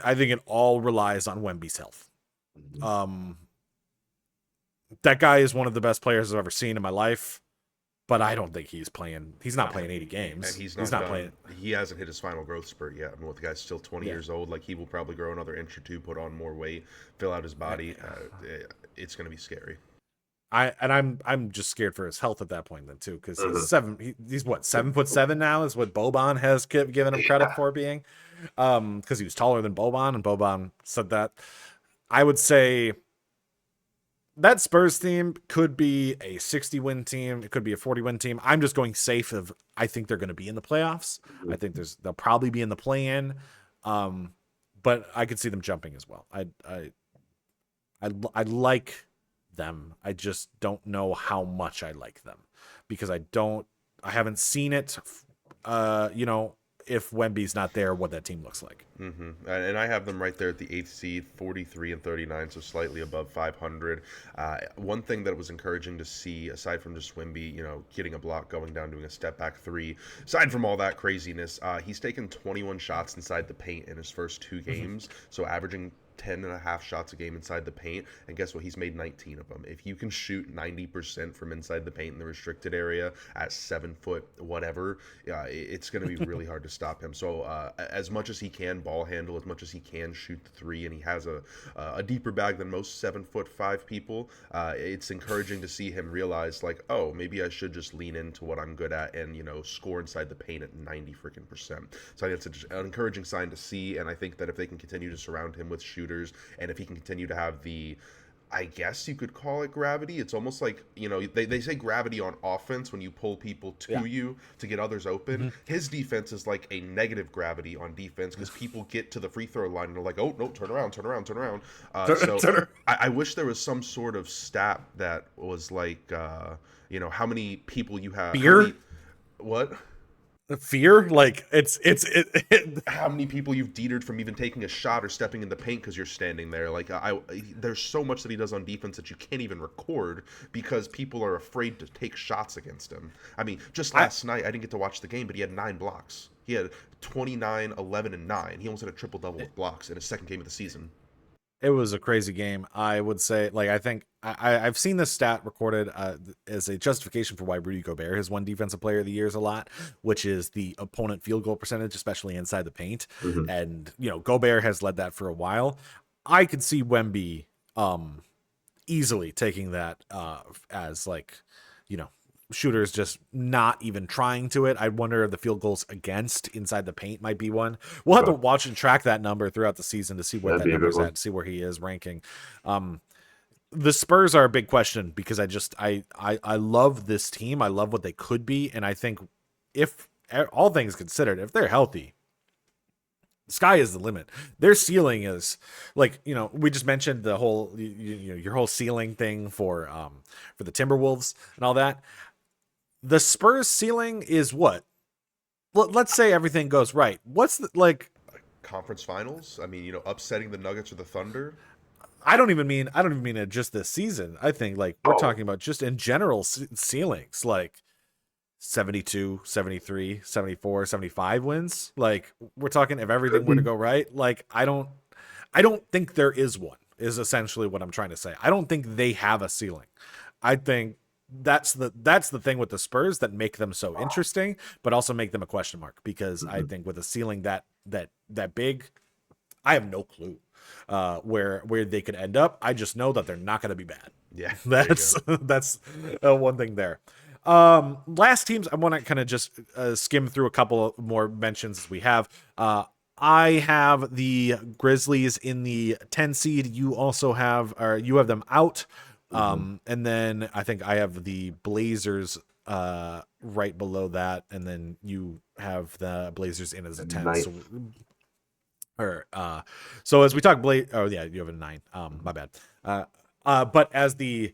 I think it all relies on Wemby's health. That guy is one of the best players I've ever seen in my life. But I don't think he's playing. He's not playing 80 games. And he's not playing. He hasn't hit his final growth spurt yet. I mean, the guy's still 20 years old. Like, he will probably grow another inch or two, put on more weight, fill out his body. It's going to be scary. I'm just scared for his health at that point then too, because he's what, 7'7" now is what Boban has given him credit for being, because he was taller than Boban, and Boban said that. I would say that Spurs team could be a 60-win team. It could be a 40-win team. I'm just going safe of, I think they're going to be in the playoffs. I think they'll probably be in the play-in. But I could see them jumping as well. I like them. I just don't know how much I like them, because I haven't seen it, if Wemby's not there, what that team looks like. And I have them right there at the 8th seed, 43-39, so slightly above 500. One thing that was encouraging to see, aside from just Wemby, getting a block, going down, doing a step back three, aside from all that craziness, he's taken 21 shots inside the paint in his first 2 games, so averaging 10.5 shots a game inside the paint, and guess what? He's made 19 of them. If you can shoot 90% from inside the paint in the restricted area at 7 foot whatever, it's going to be really hard to stop him. So as much as he can ball handle, as much as he can shoot the three, and he has a deeper bag than most 7'5" people, it's encouraging to see him realize, like, oh, maybe I should just lean into what I'm good at and score inside the paint at 90% freaking. So I think it's an encouraging sign to see, and I think that if they can continue to surround him with shooters, and if he can continue to have the, I guess you could call it gravity. It's almost like, they say gravity on offense when you pull people to you to get others open. His defense is like a negative gravity on defense, because people get to the free throw line and they're like, oh, no, turn around. I wish there was some sort of stat that was like, how many people you have. What? Fear, like it's how many people you've deterred from even taking a shot or stepping in the paint because you're standing there. Like, there's so much that he does on defense that you can't even record, because people are afraid to take shots against him. I mean, just last night, I didn't get to watch the game, but he had 9 blocks. He had 29, 11, and 9. He almost had a triple-double with blocks in his second game of the season. It was a crazy game. I would say, like, I think I've seen this stat recorded as a justification for why Rudy Gobert has won Defensive Player of the Years a lot, which is the opponent field goal percentage, especially inside the paint. And, Gobert has led that for a while. I could see Wemby easily taking that as, like, shooters just not even trying to it. I wonder if the field goals against inside the paint might be one. We'll have to watch and track that number throughout the season to see what that number's at, see where he is ranking. The Spurs are a big question, because I love this team. I love what they could be. And I think, if all things considered, if they're healthy, the sky is the limit. Their ceiling is, like, we just mentioned the whole, your whole ceiling thing for the Timberwolves and all that. The Spurs ceiling is what? Let's say everything goes right. What's Conference finals? I mean, upsetting the Nuggets or the Thunder? I don't even mean it just this season. I think, like, we're talking about just in general ceilings, like 72, 73, 74, 75 wins. Like, we're talking, if everything were to go right, like, I don't think there is one, is essentially what I'm trying to say. I don't think they have a ceiling. I think that's the thing with the Spurs that make them so interesting, but also make them a question mark, because I think with a ceiling that big, I have no clue where they could end up. I just know that they're not going to be bad. Yeah, that's one thing there. Last teams, I want to kind of just skim through a couple more mentions as we have. I have the Grizzlies in the 10 seed. You also have, or you have them out. And then I think I have the Blazers right below that, and then you have the Blazers in as a 10. Ninth. So as we talk oh yeah, you have a 9. My bad. But as the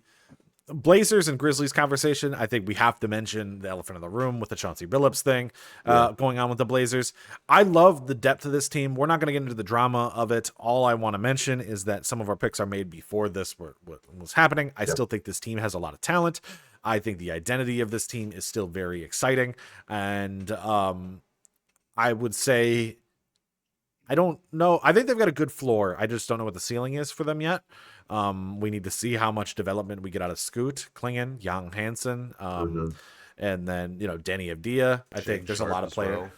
Blazers and Grizzlies conversation, I think we have to mention the elephant in the room with the Chauncey Billups thing going on with the Blazers. I love the depth of this team. We're not going to get into the drama of it. All I want to mention is that some of our picks are made before this was happening. I still think this team has a lot of talent. I think the identity of this team is still very exciting. And I would say, I don't know. I think they've got a good floor. I just don't know what the ceiling is for them yet. We need to see how much development we get out of Scoot, Klingon, Young Hansen, and then, Denny Avdia. I think there's a lot of players. Well.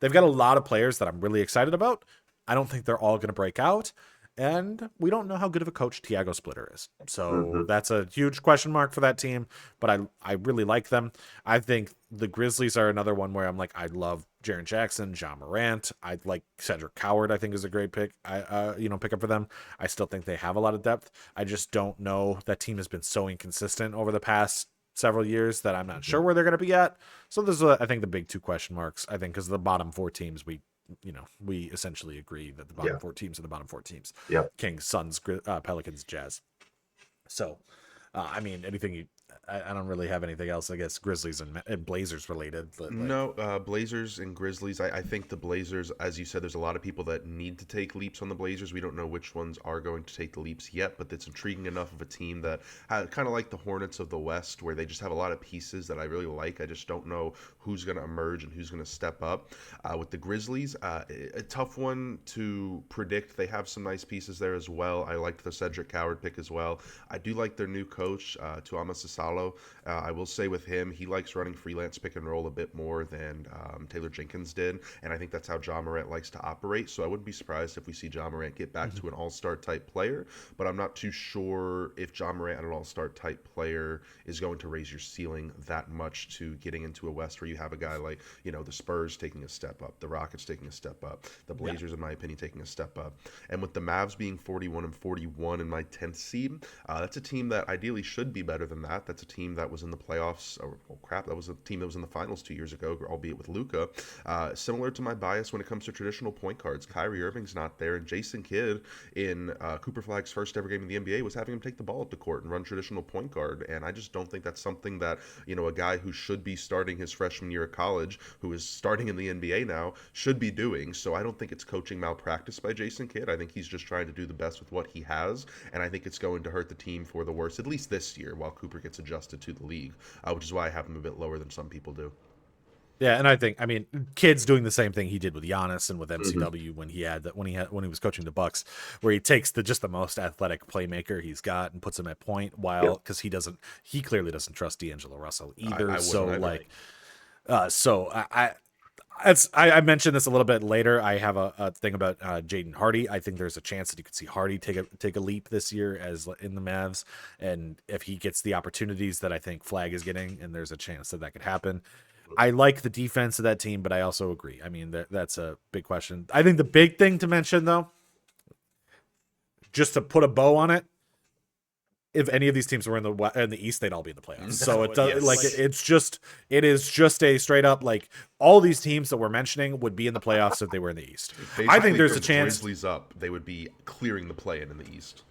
They've got a lot of players that I'm really excited about. I don't think they're all going to break out. And we don't know how good of a coach Tiago Splitter is. So that's a huge question mark for that team. But I really like them. I think the Grizzlies are another one where I'm like, I love Jaren Jackson, John Morant. I like Cedric Coward, I think is a great pick. Pick up for them. I still think they have a lot of depth. I just don't know. That team has been so inconsistent over the past several years that I'm not sure where they're going to be at. So there's, I think, the big 2 question marks. I think because the bottom 4 teams, we essentially agree that the bottom 4 teams are the bottom 4 teams. Yeah. Kings, Suns, Pelicans, Jazz. So, anything I don't really have anything else. I guess Grizzlies and Blazers related. But Blazers and Grizzlies. I think the Blazers, as you said, there's a lot of people that need to take leaps on the Blazers. We don't know which ones are going to take the leaps yet, but it's intriguing enough of a team that kind of like the Hornets of the West, where they just have a lot of pieces that I really like. I just don't know who's going to emerge and who's going to step up. With the Grizzlies, a tough one to predict. They have some nice pieces there as well. I liked the Cedric Coward pick as well. I do like their new coach, Tuama Sasalo. I will say with him, he likes running freelance pick and roll a bit more than Taylor Jenkins did, and I think that's how John Morant likes to operate. So I wouldn't be surprised if we see John Morant get back to an all-star type player, but I'm not too sure if John Morant, an all-star type player, is going to raise your ceiling that much to getting into a West where you have a guy like, the Spurs taking a step up, the Rockets taking a step up, the Blazers, in my opinion, taking a step up. And with the Mavs being 41-41 in my 10th seed, that's a team that ideally should be better than that. That's a team that was in the playoffs. That was a team that was in the finals 2 years ago, albeit with Luka. Similar to my bias when it comes to traditional point guards, Kyrie Irving's not there, and Jason Kidd in Cooper Flagg's first ever game in the NBA was having him take the ball up the court and run traditional point guard. And I just don't think that's something that a guy who should be starting his freshman year of college, who is starting in the NBA now, should be doing. So I don't think it's coaching malpractice by Jason Kidd. I think he's just trying to do the best with what he has, and I think it's going to hurt the team for the worse, at least this year, while Cooper gets adjusted to the league, which is why I have him a bit lower than some people do. Yeah, and I think Kidd's doing the same thing he did with Giannis and with MCW when he was coaching the Bucks, where he takes the most athletic playmaker he's got and puts him at point, because he clearly doesn't trust D'Angelo Russell either. I mentioned this a little bit later. I have a thing about Jaden Hardy. I think there's a chance that you could see Hardy take a leap this year as in the Mavs, and if he gets the opportunities that I think Flagg is getting, and there's a chance that could happen. I like the defense of that team, but I also agree. That's a big question. I think the big thing to mention, though, just to put a bow on it, if any of these teams were in the East, they'd all be in the playoffs. So it does it is just a straight up all these teams that we're mentioning would be in the playoffs if they were in the East. I think there's a chance Grizzlies up, they would be clearing the play-in in the East.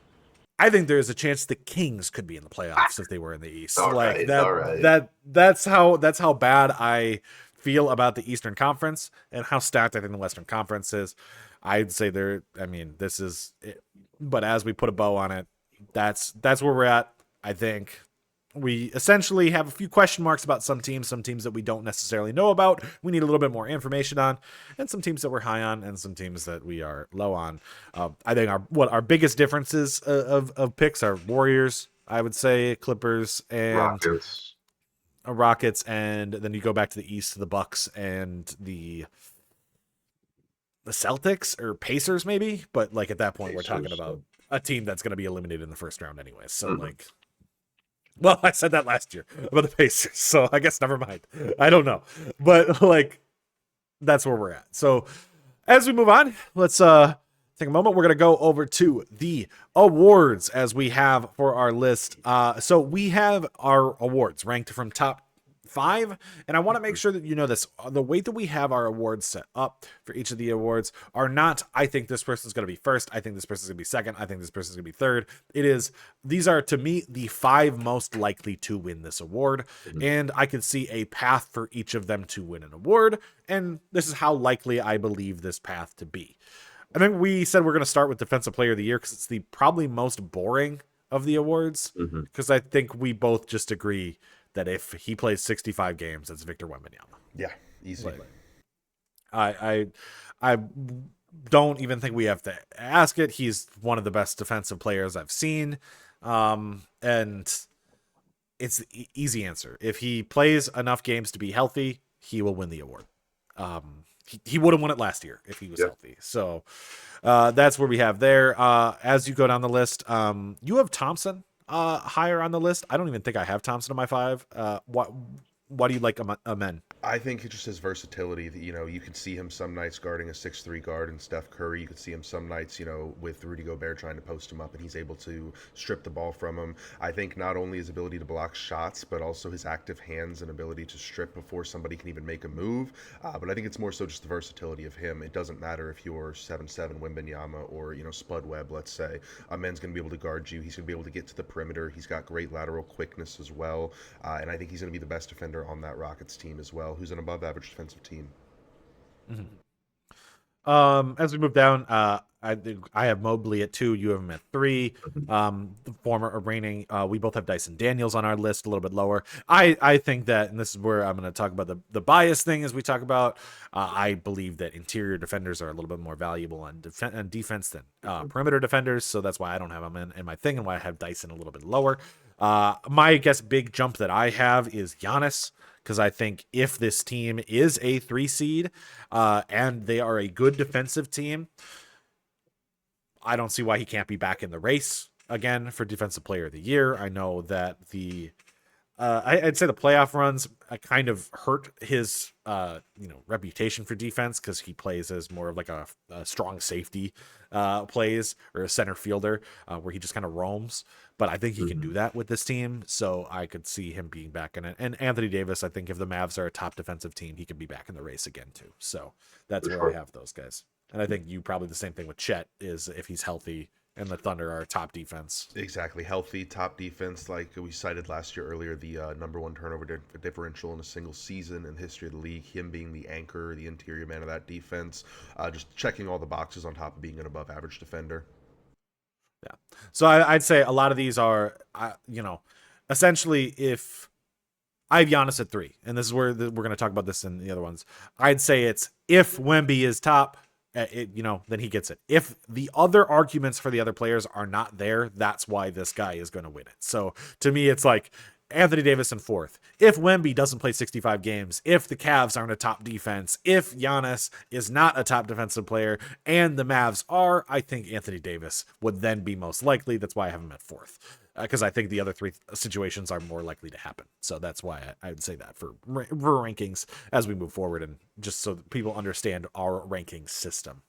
I think there's a chance the Kings could be in the playoffs if they were in the East. All right. That's how bad I feel about the Eastern Conference and how stacked I think the Western Conference is. I'd say this is it. But as we put a bow on it, that's where we're at. I think we essentially have a few question marks about some teams that we don't necessarily know about. We need a little bit more information on, and some teams that we're high on, and some teams that we are low on. I think our biggest differences of picks are Warriors, I would say, Clippers, and Rockets, and then you go back to the East to the Bucks and the Celtics or Pacers maybe, but at that point we're talking about a team that's going to be eliminated in the first round anyway. So well, I said that last year about the Pacers, so I guess never mind. I don't know, but that's where we're at. So as we move on, let's take a moment. We're going to go over to the awards as we have for our list. So we have our awards ranked from top 5, and I want to make sure that you know this. The way that we have our awards set up for each of the awards are not, I think this person's going to be first, I think this person's going to be second, I think this person's going to be third. It is, these are to me the 5 most likely to win this award, and I can see a path for each of them to win an award, and this is how likely I believe this path to be. I think we said we're going to start with Defensive Player of the Year because it's the probably most boring of the awards, because I think we both just agree that if he plays 65 games, it's Victor Wembanyama. Yeah, easy. I don't even think we have to ask it. He's one of the best defensive players I've seen. And it's the easy answer. If he plays enough games to be healthy, he will win the award. He would have won it last year if he was healthy. So that's where we have there. As you go down the list, you have Thompson higher on the list. I don't even think I have Thompson in my 5. What do you like Amen? I think it's just his versatility. You know, you could see him some nights guarding a 6'3" guard and Steph Curry. You could see him some nights, you know, with Rudy Gobert trying to post him up, and he's able to strip the ball from him. I think not only his ability to block shots, but also his active hands and ability to strip before somebody can even make a move. But I think it's more so just the versatility of him. It doesn't matter if you're 7'7" Wembanyama or, you know, Spud Webb, let's say. Amen's going to be able to guard you. He's going to be able to get to the perimeter. He's got great lateral quickness as well. And I think he's going to be the best defender on that Rockets team as well, who's an above average defensive team. As we move down, I have Mobley at 2. You have him at 3. The former reigning. We both have Dyson Daniels on our list, a little bit lower. I think that, and this is where I'm going to talk about the bias thing as we talk about. I believe that interior defenders are a little bit more valuable on defense than perimeter defenders, so that's why I don't have him in my thing, and why I have Dyson a little bit lower. My big jump that I have is Giannis, because I think if this team is a 3 seed and they are a good defensive team, I don't see why he can't be back in the race again for Defensive Player of the Year. I know that I'd say the playoff runs kind of hurt his reputation for defense, because he plays as more of like a strong safety plays, or a center fielder where he just kind of roams. But I think he can do that with this team, so I could see him being back in it. And Anthony Davis, I think if the Mavs are a top defensive team, he could be back in the race again too. So that's where I have those guys. And I think you probably the same thing with Chet, is if he's healthy and the Thunder are top defense. Exactly. Healthy, top defense. Like we cited last year earlier, the number 1 turnover differential in a single season in the history of the league. Him being the anchor, the interior man of that defense. Just checking all the boxes on top of being an above average defender. Yeah. So I'd say a lot of these are, essentially if I have Giannis at 3, and this is where we're going to talk about this in the other ones. I'd say it's if Wemby is top, then he gets it. If the other arguments for the other players are not there, that's why this guy is going to win it. So to me, it's like Anthony Davis in 4th. If Wemby doesn't play 65 games, if the Cavs aren't a top defense, if Giannis is not a top defensive player, and the Mavs are, I think Anthony Davis would then be most likely. That's why I have him at 4th. Because I think the other 3 situations are more likely to happen. So that's why I would say that for rankings as we move forward, and just so that people understand our ranking system.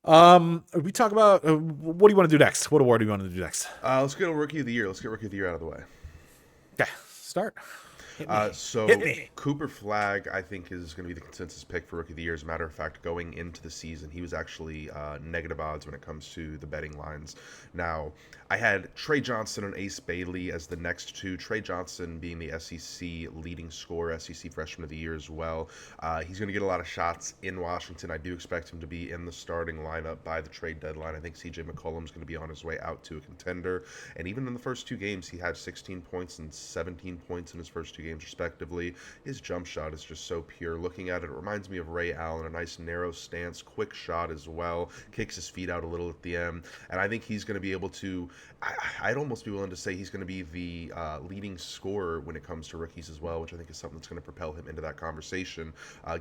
We talk about what do you want to do next? What award do you want to do next? Let's get a Rookie of the Year. Let's get Rookie of the Year out of the way. Okay, start. So Cooper Flagg, I think, is going to be the consensus pick for Rookie of the Year. As a matter of fact, going into the season, he was actually negative odds when it comes to the betting lines. Now, I had Trey Johnson and Ace Bailey as the next 2. Trey Johnson being the SEC leading scorer, SEC Freshman of the Year as well. He's going to get a lot of shots in Washington. I do expect him to be in the starting lineup by the trade deadline. I think CJ McCollum's going to be on his way out to a contender. And even in the first 2 games, he had 16 points and 17 points in his first 2 games respectively. His jump shot is just so pure. Looking at it, it reminds me of Ray Allen. A nice narrow stance, quick shot as well. Kicks his feet out a little at the end. And I think he's going to be able to, I'd almost be willing to say he's going to be the leading scorer when it comes to rookies as well, which I think is something that's going to propel him into that conversation,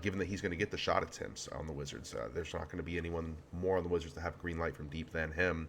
given that he's going to get the shot attempts on the Wizards. There's not going to be anyone more on the Wizards to have green light from deep than him.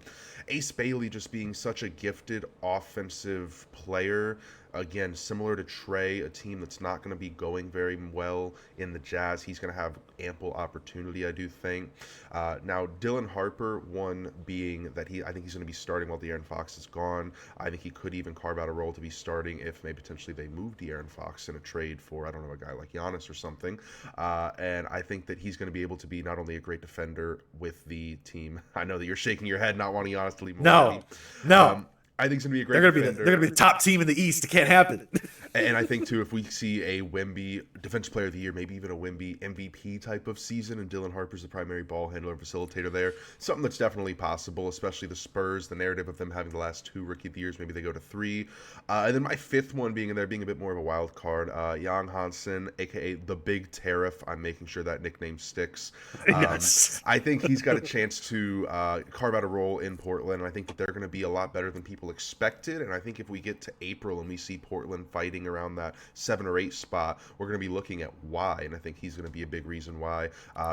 Ace Bailey just being such a gifted offensive player, again, similar to Trey, a team that's not going to be going very well in the Jazz. He's going to have ample opportunity, I do think. Now, Dylan Harper, one being that I think he's going to be starting while De'Aaron Fox is gone. I think he could even carve out a role to be starting if maybe potentially they move De'Aaron Fox in a trade for, I don't know, a guy like Giannis or something. And I think that he's going to be able to be not only a great defender with the team. I know that you're shaking your head not wanting Giannis to leave Milwaukee. No. I think it's going to be a great defender. They're going to be the top team in the East. It can't happen. And I think, too, if we see a Wemby Defensive Player of the Year, maybe even a Wemby MVP type of season, and Dylan Harper's the primary ball handler and facilitator there, something that's definitely possible, especially the Spurs, the narrative of them having the last 2 Rookie of the Years, maybe they go to 3. And then my 5th one being in there, being a bit more of a wild card, Jan Hansen, a.k.a. the Big Tariff. I'm making sure that nickname sticks. Yes. I think he's got a chance to carve out a role in Portland, and I think that they're going to be a lot better than people expected. And I think if we get to April and we see Portland fighting around that 7 or 8 spot, we're going to be looking at why. And I think he's going to be a big reason why.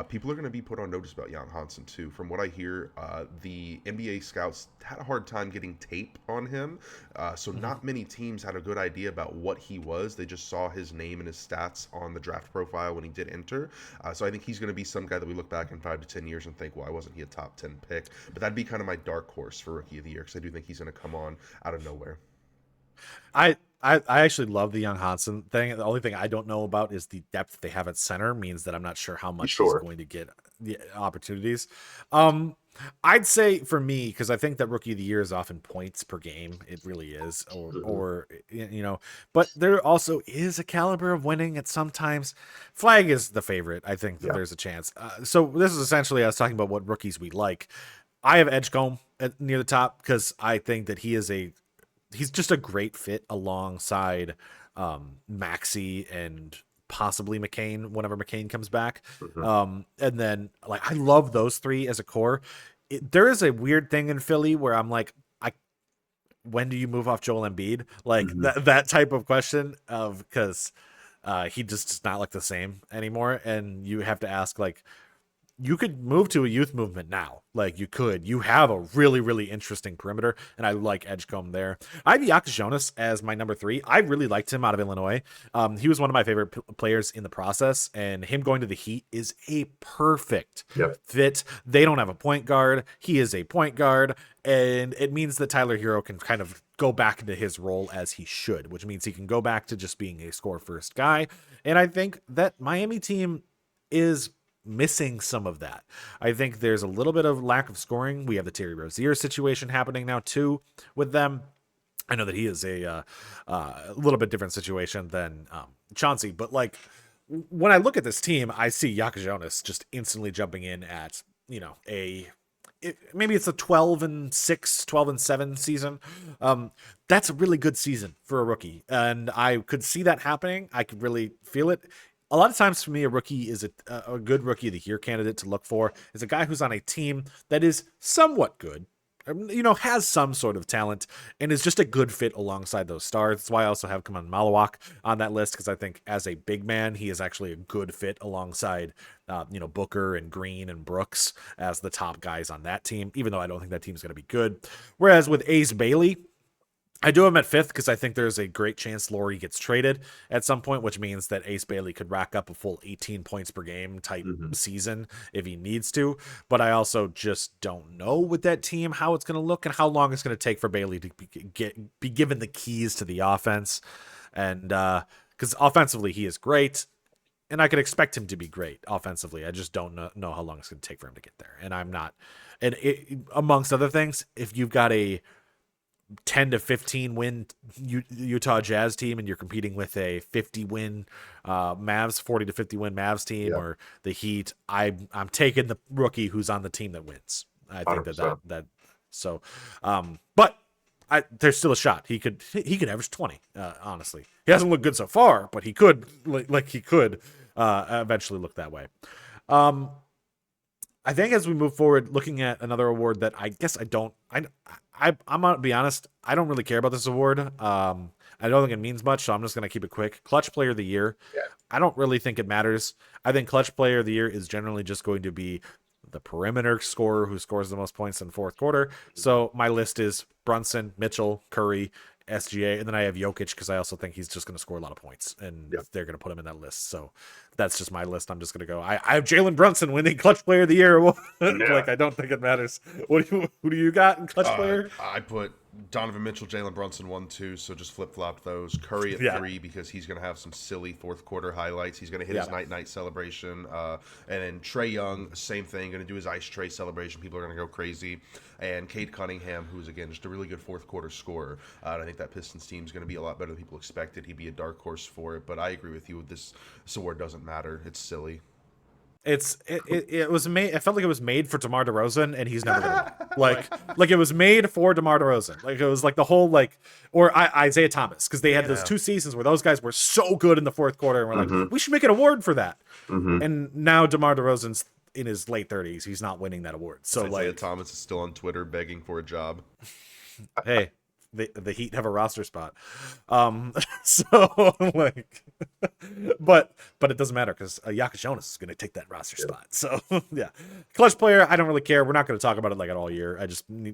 People are going to be put on notice about Jan Hansen too. From what I hear, the NBA scouts had a hard time getting tape on him. So not many teams had a good idea about what he was. They just saw his name and his stats on the draft profile when he did enter. So I think he's going to be some guy that we look back in 5 to 10 years and think, why wasn't he a top 10 pick? But that'd be kind of my dark horse for Rookie of the Year, because I do think he's going to come on out of nowhere. I actually love the Young Hansen thing. The only thing I don't know about is the depth they have at center means that I'm not sure how much he's going to get the opportunities. I'd say for me, because I think that Rookie of the Year is often points per game. It really is, or but there also is a caliber of winning at sometimes. Flag is the favorite. I think that there's a chance. So this is essentially us talking about what rookies we like. I have Edgecombe near the top because I think that he's just a great fit alongside Maxey and possibly McCain whenever McCain comes back. And then I love those 3 as a core. There is a weird thing in Philly where I'm like, when do you move off Joel Embiid? That type of question because he just does not look the same anymore. And you have to ask you could move to a youth movement now. You have a really, really interesting perimeter, and I like Edgecombe there. I have Jakob Jonas as my number 3. I really liked him out of Illinois. He was one of my favorite players in the process, and him going to the Heat is a perfect fit. They don't have a point guard. He is a point guard, and it means that Tyler Hero can kind of go back into his role as he should, which means he can go back to just being a score-first guy. And I think that Miami team is missing some of that. I think there's a little bit of lack of scoring. We have the Terry Rozier situation happening now too with them. I know that he is a little bit different situation than Chauncey, but when I look at this team, I see Jakob Jonas just instantly jumping in at maybe it's a 12-6, 12-7 season. That's a really good season for a rookie, and I could see that happening. I could really feel it. A lot of times for me, a rookie is a good Rookie of the Year candidate to look for is a guy who's on a team that is somewhat good, has some sort of talent, and is just a good fit alongside those stars. That's why I also have Kaman Malawak on that list, because I think as a big man, he is actually a good fit alongside, Booker and Green and Brooks as the top guys on that team, even though I don't think that team's going to be good. Whereas with Ace Bailey, I do have him at 5th because I think there's a great chance Laurie gets traded at some point, which means that Ace Bailey could rack up a full 18 points per game type season if he needs to. But I also just don't know with that team how it's going to look and how long it's going to take for Bailey to be given the keys to the offense. And because offensively he is great, and I could expect him to be great offensively. I just don't know how long it's going to take for him to get there. And I'm not. And amongst other things, if you've got a 10 to 15 win Utah Jazz team and you're competing with a 50 win Mavs, 40 to 50 win Mavs team, or the Heat, I'm taking the rookie who's on the team that wins. I think 100%. that so but there's still a shot. He could average 20. Honestly, he hasn't looked good so far, but he could eventually look that way. I think as we move forward, looking at another award that I guess I'm gonna be honest, I don't really care about this award. I don't think it means much, so I'm just gonna keep it quick. Clutch Player of the Year. Yeah. I don't really think it matters. I think Clutch Player of the Year is generally just going to be the perimeter scorer who scores the most points in the fourth quarter. So my list is Brunson, Mitchell, Curry, SGA, and then I have Jokic because I also think he's just going to score a lot of points, and Yeah. they're going to put him in that list. So that's just my list. I'm just going to go. I have Jalen Brunson winning Clutch Player of the Year. Like, I don't think it matters. Who do you got in Clutch Player? I put Donovan Mitchell, Jalen Brunson 1-2, so just flip-flopped those. Curry at 3 because he's going to have some silly fourth quarter highlights. He's going to hit his night-night celebration. And then Trae Young, same thing, going to do his ice tray celebration. People are going to go crazy. And Cade Cunningham, who's, again, just a really good fourth quarter scorer. And I think that Pistons team is going to be a lot better than people expected. He'd be a dark horse for it. But I agree with you. This award doesn't matter. It's silly. It was made. I felt like it was made for DeMar DeRozan, and he's never gonna win. Like it was made for DeMar DeRozan. Like it was like the whole or Isaiah Thomas, because they had those 2 seasons where those guys were so good in the fourth quarter, and we're like, we should make an award for that. And now DeMar DeRozan's in his late 30s. He's not winning that award. So Isaiah Thomas is still on Twitter begging for a job. Hey. The Heat have a roster spot. So but it doesn't matter because Jokic Jonas is going to take that roster spot. So yeah, Clutch Player, I don't really care. We're not going to talk about it like all year.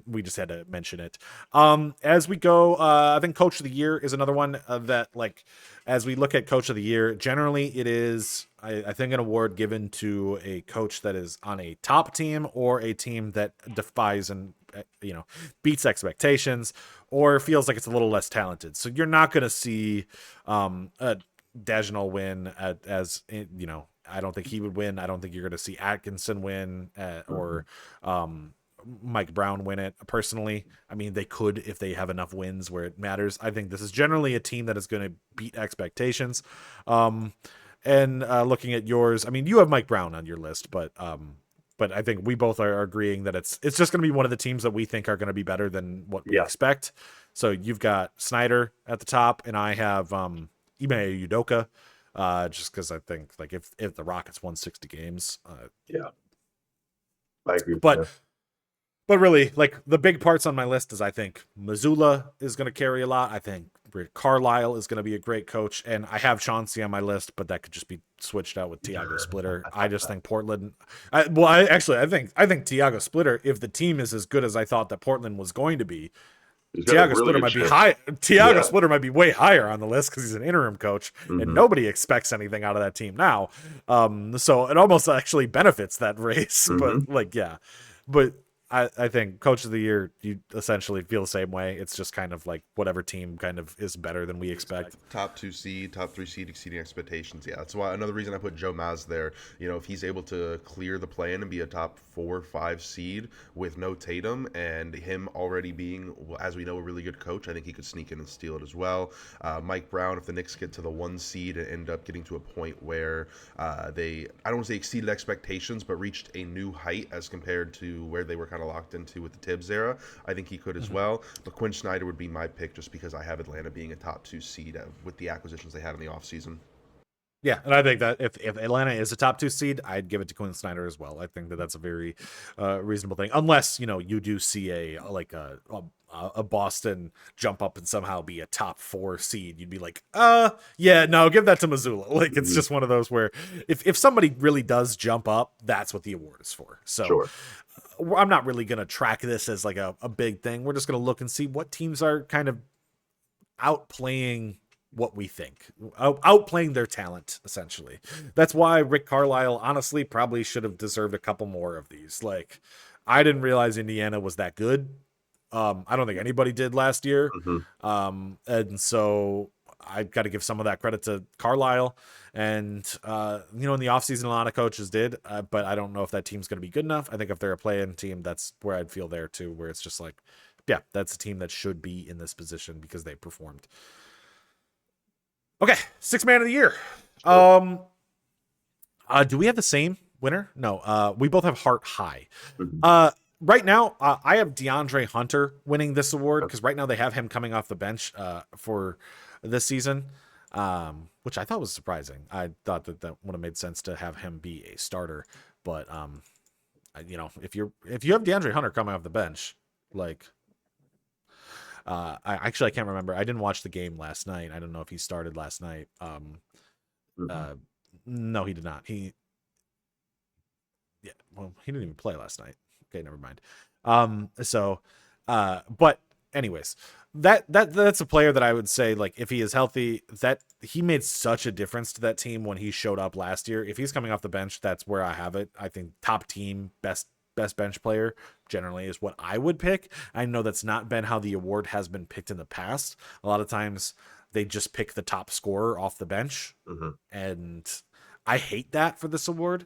We just had to mention it. As we go, I think Coach of the Year is another one that, like, as we look at Coach of the Year, generally it is, I think, an award given to a coach that is on a top team or a team that defies and beats expectations, or feels like it's a little less talented. So you're not going to see Dagenal win as I don't think he would win. I don't think you're going to see Atkinson win or Mike Brown win it. Personally, I mean, they could if they have enough wins where it matters. I think this is generally a team that is going to beat expectations. And looking at yours, I mean, you have Mike Brown on your list, but I think we both are agreeing that it's just going to be one of the teams that we think are going to be better than what we expect. So you've got Snyder at the top, and I have Ime Udoka, just because I think, like, if the Rockets won 60 games, I agree. But really, like, the big parts on my list is I think Mazzulla is going to carry a lot. I think Carlisle is going to be a great coach, and I have Chauncey on my list, but that could just be switched out with Tiago Splitter. I just think Portland. I think Tiago Splitter, if the team is as good as I thought that Portland was going to be, Tiago Splitter might be high. Tiago Splitter might be way higher on the list because he's an interim coach, and nobody expects anything out of that team now. So it almost actually benefits that race. But I think Coach of the Year, you essentially feel the same way. It's just kind of like whatever team kind of is better than we expect. Top 2 seed, top 3 seed exceeding expectations. Yeah, that's why another reason I put Joe Maz there. If he's able to clear the play-in and be a top 4 or 5 seed with no Tatum and him already being, as we know, a really good coach, I think he could sneak in and steal it as well. Mike Brown, if the Knicks get to the 1 seed and end up getting to a point where I don't want to say exceeded expectations, but reached a new height as compared to where they were kind of locked into with the Tibbs era, I think he could as well. But Quinn Snyder would be my pick just because I have Atlanta being a top 2 seed with the acquisitions they had in the offseason. Yeah, and I think that if Atlanta is a top 2 seed, I'd give it to Quinn Snyder as well. I think that that's a very reasonable thing, unless you do see a Boston jump up and somehow be a top 4 seed. You'd be like, yeah, no, give that to Mazzulla. Like, it's just one of those where if somebody really does jump up, that's what the award is for. So Sure. I'm not really going to track this as like a big thing. We're just going to look and see what teams are kind of outplaying what we think, outplaying their talent, essentially. That's why Rick Carlisle, honestly, probably should have deserved a couple more of these. Like, I didn't realize Indiana was that good. I don't think anybody did last year. And so I've got to give some of that credit to Carlisle. And, in the offseason, a lot of coaches did, but I don't know if that team's going to be good enough. I think if they're a play-in team, that's where I'd feel there too, where it's just like, yeah, that's a team that should be in this position because they performed. Okay, 6th man of the year. Do we have the same winner? No, we both have Hart High. Right now, I have DeAndre Hunter winning this award because right now they have him coming off the bench for this season, which I thought was surprising. I thought that would have made sense to have him be a starter, but if you have DeAndre Hunter coming off the bench, like. I can't remember. I didn't watch the game last night. I don't know if he started last night. No, he did not. He didn't even play last night. Okay, never mind. But anyways, that's a player that I would say, like, if he is healthy, that he made such a difference to that team when he showed up last year. If he's coming off the bench, that's where I have it. I think top team, best bench player generally is what I would pick. I know that's not been how the award has been picked in the past. A lot of times they just pick the top scorer off the bench, and I hate that for this award.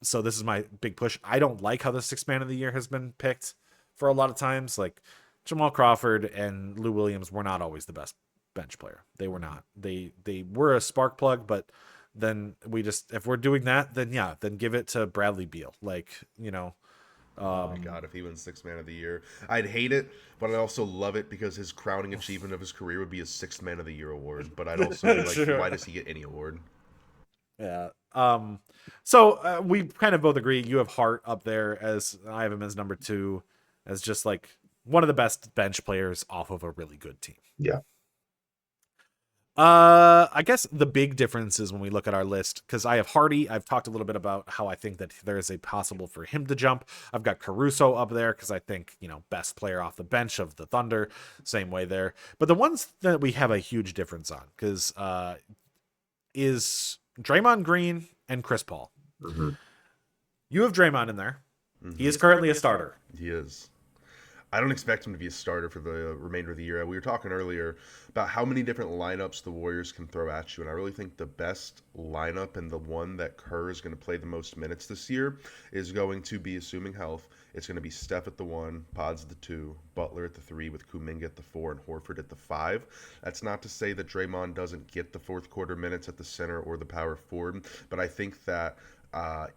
So this is my big push. I don't like how the sixth man of the year has been picked for a lot of times. Like, Jamal Crawford and Lou Williams were not always the best bench player. They were not. They were a spark plug, but then if we're doing that, then give it to Bradley Beal. Like, oh my God, if he wins sixth man of the year, I'd hate it, but I'd also love it because his crowning achievement of his career would be his sixth man of the year award. But I'd also be like, Sure. Why does he get any award? Yeah. So we kind of both agree. You have Hart up there, as I have him as number 2, as just like one of the best bench players off of a really good team. Yeah. I guess the big difference is when we look at our list, because I have Hardy. I've talked a little bit about how I think that there is a possible for him to jump. I've got Caruso up there because I think, best player off the bench of the Thunder, same way there. But the ones that we have a huge difference on, because is Draymond Green and Chris Paul. You have Draymond in there. He is currently a starter. He is. I don't expect him to be a starter for the remainder of the year. We were talking earlier about how many different lineups the Warriors can throw at you, and I really think the best lineup and the one that Kerr is going to play the most minutes this year is going to be, assuming health, it's going to be Steph at the 1, Pods at the 2, Butler at the 3 with Kuminga at the 4 and Horford at the 5. That's not to say that Draymond doesn't get the fourth quarter minutes at the center or the power forward, but I think that I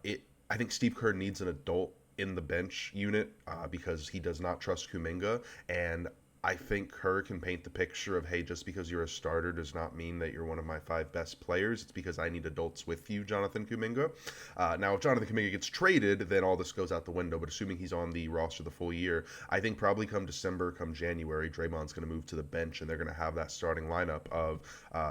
think Steve Kerr needs an adult in the bench unit because he does not trust Kuminga, and I think Kerr can paint the picture of, hey, just because you're a starter does not mean that you're one of my 5 best players. It's because I need adults with you, Jonathan Kuminga. Now, if Jonathan Kuminga gets traded, then all this goes out the window, but assuming he's on the roster the full year, I think probably come December, come January, Draymond's going to move to the bench, and they're going to have that starting lineup of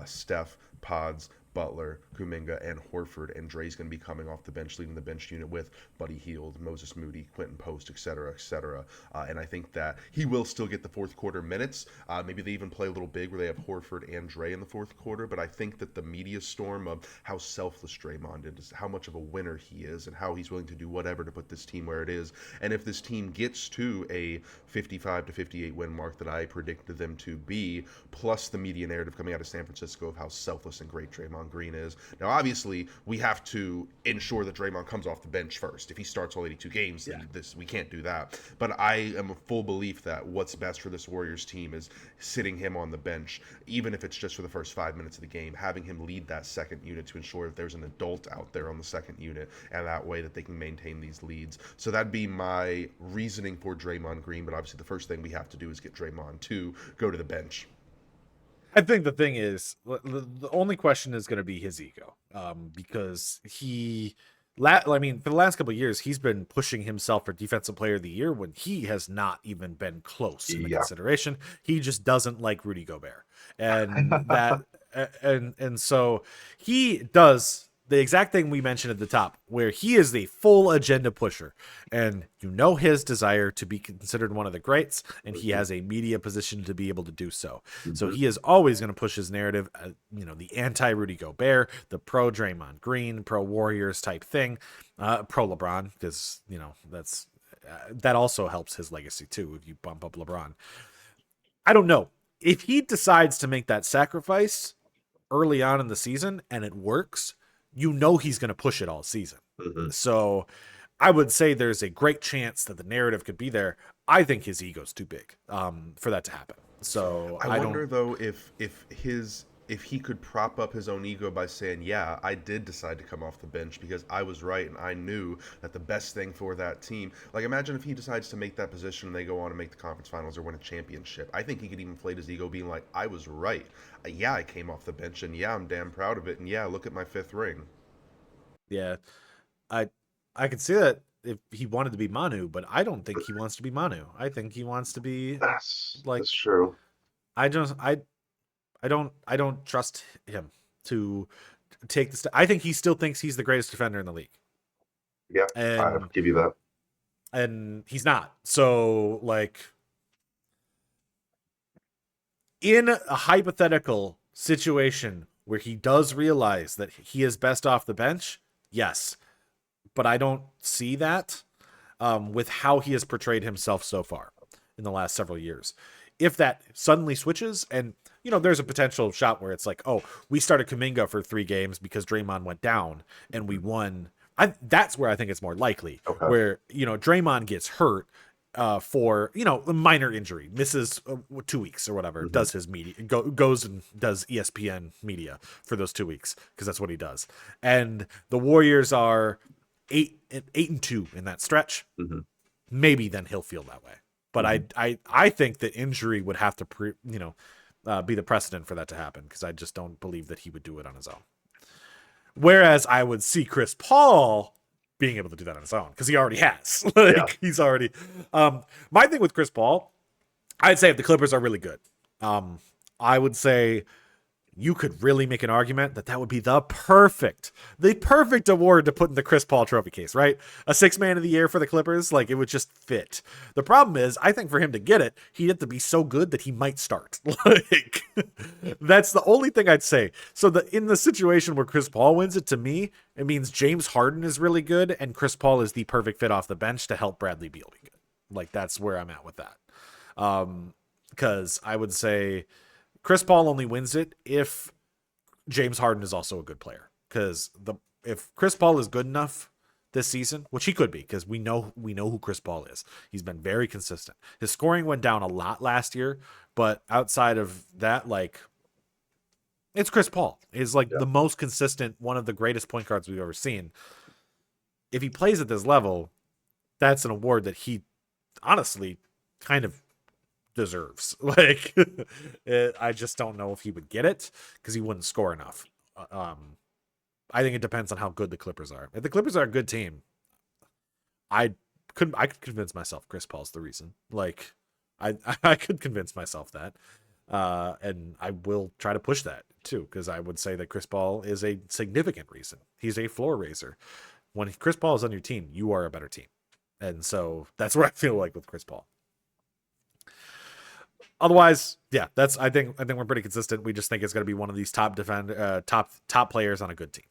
Steph, Pods, Butler, Kuminga, and Horford, and Dre's going to be coming off the bench, leading the bench unit with Buddy Hield, Moses Moody, Quentin Post, etc., etc. And I think that he will still get the fourth quarter minutes. Maybe they even play a little big where they have Horford and Dre in the fourth quarter, but I think that the media storm of how selfless Draymond is, how much of a winner he is, and how he's willing to do whatever to put this team where it is, and if this team gets to a 55 to 58 win mark that I predicted them to be, plus the media narrative coming out of San Francisco of how selfless and great Draymond Green is. Now, obviously, we have to ensure that Draymond comes off the bench first. If he starts all 82 games, then we can't do that. But I am a full belief that what's best for this Warriors team is sitting him on the bench, even if it's just for the first 5 minutes of the game, having him lead that second unit to ensure that there's an adult out there on the second unit, and that way that they can maintain these leads. So that'd be my reasoning for Draymond Green, but obviously the first thing we have to do is get Draymond to go to the bench. I think the thing is, the only question is going to be his ego, because for the last couple of years, he's been pushing himself for Defensive Player of the Year when he has not even been close in the consideration. He just doesn't like Rudy Gobert, and and so he does the exact thing we mentioned at the top, where he is the full agenda pusher, and his desire to be considered one of the greats, and he has a media position to be able to do so. So he is always going to push his narrative, the anti-Rudy Gobert, the pro-Draymond Green, pro-Warriors type thing, pro-LeBron, because, that also helps his legacy too, if you bump up LeBron. I don't know. If he decides to make that sacrifice early on in the season, and it works, he's going to push it all season. So I would say there's a great chance that the narrative could be there. I think his ego's too big for that to happen. So I wonder though if he could prop up his own ego by saying, yeah, I did decide to come off the bench because I was right and I knew that the best thing for that team, like imagine if he decides to make that position and they go on and make the conference finals or win a championship. I think he could even inflate his ego being like, I was right. Yeah, I came off the bench, and yeah, I'm damn proud of it, and yeah, look at my 5th ring. Yeah, I could see that if he wanted to be Manu, but I don't think he wants to be Manu. I think he wants to be That's true. I don't trust him to take the I think he still thinks he's the greatest defender in the league. Yeah, I'll give you that. And he's not. So in a hypothetical situation where he does realize that he is best off the bench, yes. But I don't see that with how he has portrayed himself so far in the last several years. If that suddenly switches, and there's a potential shot where it's like, oh, we started Kuminga for 3 games because Draymond went down and we won. That's where I think it's more likely, where Draymond gets hurt for a minor injury, misses 2 weeks or whatever, does his media, goes and does ESPN media for those 2 weeks because that's what he does, and the Warriors are 8-2 in that stretch. Maybe then he'll feel that way, but I think the injury would have to be the precedent for that to happen, because I just don't believe that he would do it on his own. Whereas I would see Chris Paul being able to do that on his own, because he already has. He's already. My thing with Chris Paul, I'd say if the Clippers are really good, I would say you could really make an argument that would be the perfect award to put in the Chris Paul trophy case, right? A 6th man of the year for the Clippers, it would just fit. The problem is, I think for him to get it, he'd have to be so good that he might start. That's the only thing I'd say. So in the situation where Chris Paul wins it, to me, it means James Harden is really good and Chris Paul is the perfect fit off the bench to help Bradley Beal be good. That's where I'm at with that. Because I would say Chris Paul only wins it if James Harden is also a good player. Because if Chris Paul is good enough this season, which he could be, because we know who Chris Paul is. He's been very consistent. His scoring went down a lot last year, but outside of that, it's Chris Paul. He's the most consistent, one of the greatest point guards we've ever seen. If he plays at this level, that's an award that he honestly kind of deserves. I just don't know if he would get it because he wouldn't score enough. I think it depends on how good the Clippers are. If the Clippers are a good team, I could convince myself Chris Paul's the reason. I could convince myself that, and I will try to push that too, because I would say that Chris Paul is a significant reason. He's a floor raiser. When Chris Paul is on your team, you are a better team, and so that's where I feel like with Chris Paul. Otherwise, yeah, I think we're pretty consistent. We just think it's going to be one of these top players on a good team.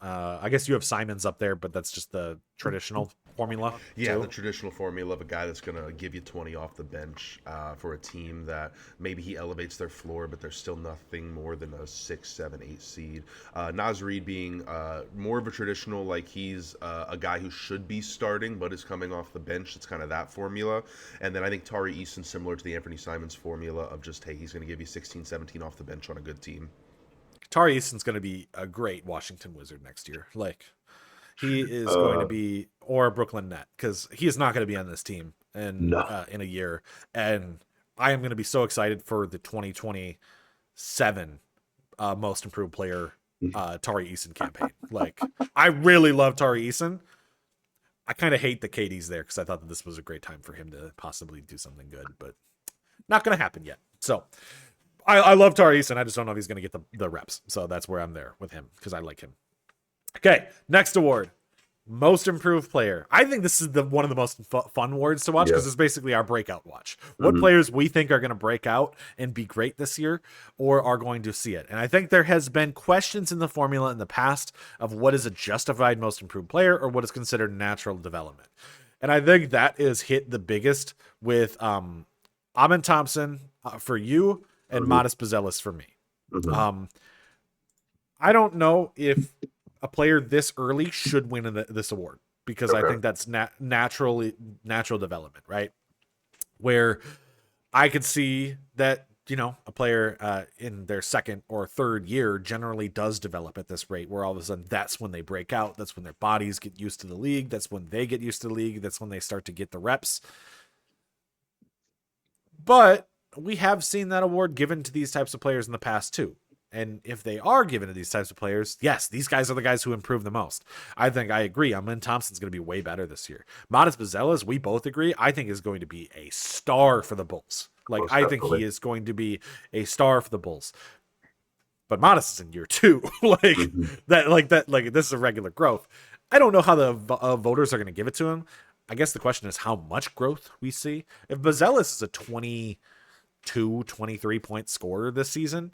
I guess you have Simons up there, but that's just the traditional formula. Yeah, too. The traditional formula of a guy that's going to give you 20 off the bench for a team that maybe he elevates their floor, but there's still nothing more than a 6, 7, 8 seed. Naz Reid being more of a traditional, he's a guy who should be starting, but is coming off the bench. It's kind of that formula. And then I think Tari Eason, similar to the Anthony Simons formula of just, hey, he's going to give you 16, 17 off the bench on a good team. Tari Eason's going to be a great Washington Wizard next year. He is going to be, or a Brooklyn Net, because he is not going to be on this team in a year. And I am going to be so excited for the 2027 Most Improved Player Tari Eason campaign. I really love Tari Eason. I kind of hate the KD's there because I thought that this was a great time for him to possibly do something good, but not going to happen yet. So I love Tari Eason. I just don't know if he's going to get the reps. So that's where I'm there with him, because I like him. Okay, next award. Most Improved Player. I think this is one of the most fun awards to watch, because it's basically our breakout watch. What players we think are going to break out and be great this year, or are going to see it. And I think there has been questions in the formula in the past of what is a justified Most Improved Player or what is considered natural development. And I think that is hit the biggest with Amen Thompson for you and Modest Buzelis for me. I don't know if a player this early should win this award, because I think that's natural development, right? Where I could see that, a player in their 2nd or 3rd year generally does develop at this rate, where all of a sudden that's when they break out. That's when their bodies get used to the league. That's when they get used to the league. That's when they start to get the reps. But we have seen that award given to these types of players in the past too. And if they are given to these types of players, yes, these guys are the guys who improve the most. I agree. Amen Thompson's going to be way better this year. Modest Buzelis, we both agree, I think is going to be a star for the Bulls. I think he is going to be a star for the Bulls. But Modest is in year 2. This is a regular growth. I don't know how the voters are going to give it to him. I guess the question is how much growth we see. If Buzelis is a 23-point scorer this season,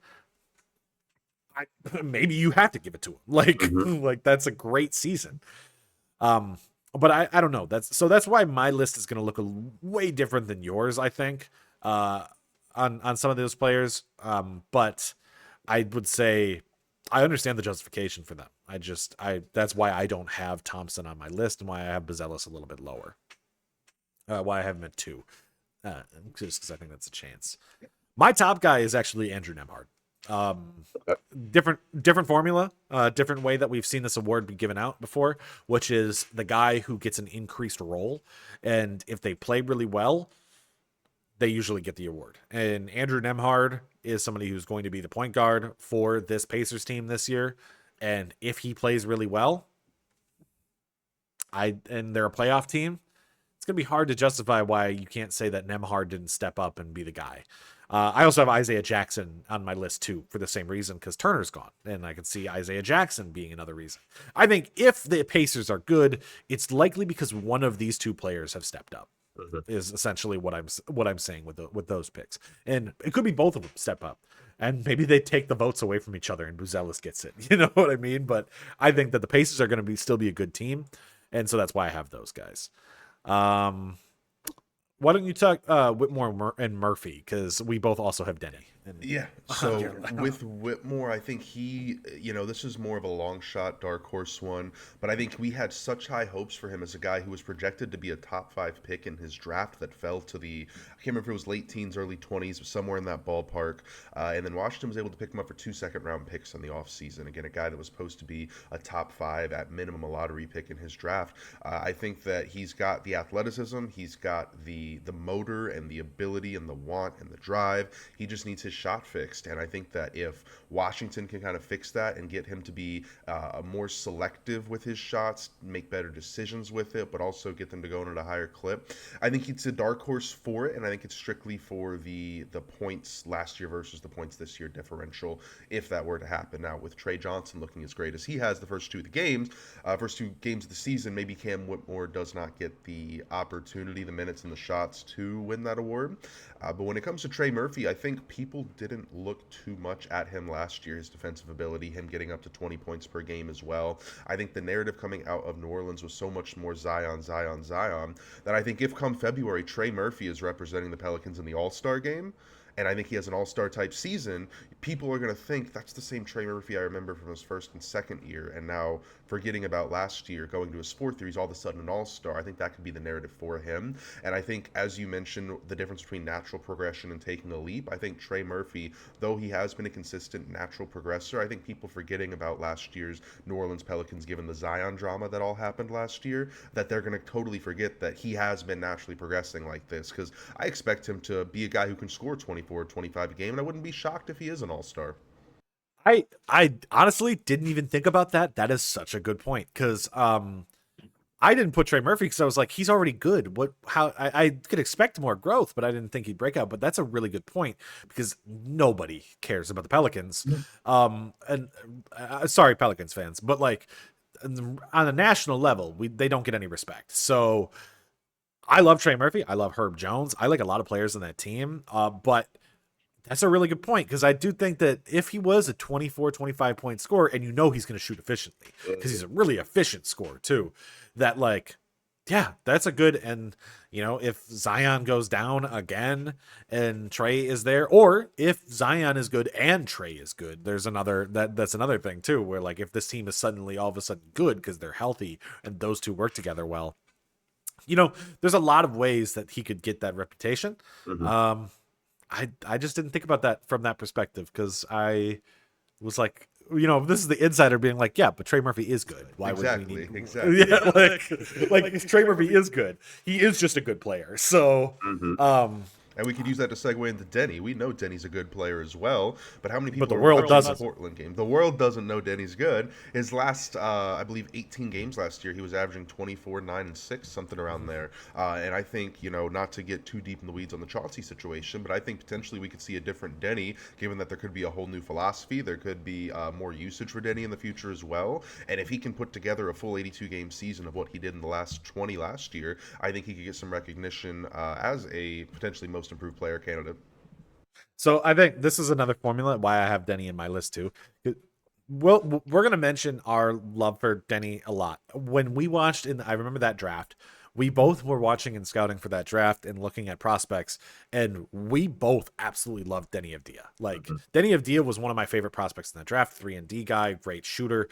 maybe you have to give it to him. Like, like that's a great season. But I don't know. That's why my list is going to look way different than yours, I think, on some of those players. But I would say I understand the justification for them. That's why I don't have Thompson on my list and why I have Buzelis a little bit lower. Why I have him at 2. Just because I think that's a chance. My top guy is actually Andrew Nemhard. Different formula, different way that we've seen this award be given out before, which is the guy who gets an increased role, and if they play really well, they usually get the award. And Andrew Nemhard is somebody who's going to be the point guard for this Pacers team this year, and if he plays really well, and they're a playoff team, it's going to be hard to justify why you can't say that Nemhard didn't step up and be the guy. I also have Isaiah Jackson on my list too for the same reason, because Turner's gone, and I can see Isaiah Jackson being another reason. I think if the Pacers are good, it's likely because one of these two players have stepped up. Is essentially what I'm saying with those picks, and it could be both of them step up, and maybe they take the votes away from each other, and Buzelis gets it. You know what I mean? But I think that the Pacers are going to still be a good team, and so that's why I have those guys. Why don't you talk Whitmore and Murphy, because we both also have Denny. Yeah, so with Whitmore, I think he, this is more of a long shot, dark horse one, but I think we had such high hopes for him as a guy who was projected to be a top 5 pick in his draft that fell to I can't remember if it was late teens, early 20s, somewhere in that ballpark, and then Washington was able to pick him up for 2 second-round picks in the offseason. Again, a guy that was supposed to be a top 5, at minimum a lottery pick in his draft. I think that he's got the athleticism, he's got the motor and the ability and the want and the drive. He just needs his shot fixed, and I think that if Washington can kind of fix that and get him to be more selective with his shots, make better decisions with it, but also get them to go at a higher clip, I think it's a dark horse for it, and I think it's strictly for the points last year versus the points this year differential, if that were to happen. Now, with Trey Johnson looking as great as he has the first two games of the season, maybe Cam Whitmore does not get the opportunity, the minutes and the shots to win that award. But when it comes to Trey Murphy, I think people didn't look too much at him last year, his defensive ability, him getting up to 20 points per game as well. I think the narrative coming out of New Orleans was so much more Zion, that I think if come February, Trey Murphy is representing the Pelicans in the All-Star game, and I think he has an all-star type season, people are going to think that's the same Trey Murphy I remember from his first and second year, and now forgetting about last year, going to his fourth year, he's all of a sudden an all-star. I think that could be the narrative for him, and I think, as you mentioned, the difference between natural progression and taking a leap, I think Trey Murphy, though he has been a consistent natural progressor, I think people forgetting about last year's New Orleans Pelicans, given the Zion drama that all happened last year, that they're going to totally forget that he has been naturally progressing like this, because I expect him to be a guy who can score 24, 25 a game, and I wouldn't be shocked if he is an all-star. I honestly didn't even think about that. That is such a good point, because I didn't put Trey Murphy because I was like, he's already good. I could expect more growth, but I didn't think he'd break out. But that's a really good point, because nobody cares about the Pelicans. Sorry, Pelicans fans, but like on a national level, they don't get any respect. So I love Trey Murphy. I love Herb Jones. I like a lot of players on that team. But that's a really good point, because I do think that if he was a 24, 25 point scorer, and he's going to shoot efficiently, because he's a really efficient scorer too, that like, yeah, that's a good, and if Zion goes down again and Trey is there, or if Zion is good and Trey is good, that's another thing too, where like if this team is suddenly all of a sudden good because they're healthy and those two work together well, there's a lot of ways that he could get that reputation. Mm-hmm. I just didn't think about that from that perspective, because I was like, this is the insider being like, yeah, but Trey Murphy is good. Why would we need? Exactly. Yeah, like Trey Murphy is good. He is just a good player. So, and we could use that to segue into Denny. We know Denny's a good player as well, but how many people the world doesn't. The Portland game? The world doesn't know Denny's good. His last, I believe, 18 games last year, he was averaging 24, 9, and 6, something around there. And I think, not to get too deep in the weeds on the Chauncey situation, but I think potentially we could see a different Denny, given that there could be a whole new philosophy. There could be more usage for Denny in the future as well. And if he can put together a full 82-game season of what he did in the last 20 last year, I think he could get some recognition as a potentially most improved player candidate. So I think this is another formula why I have Denny in my list too. We're going to mention our love for Denny a lot. When we watched I remember that draft, we both were watching and scouting for that draft and looking at prospects, and we both absolutely loved Denny Avdia. Like, Denny Avdia was one of my favorite prospects in that draft. 3-and-D guy, great shooter,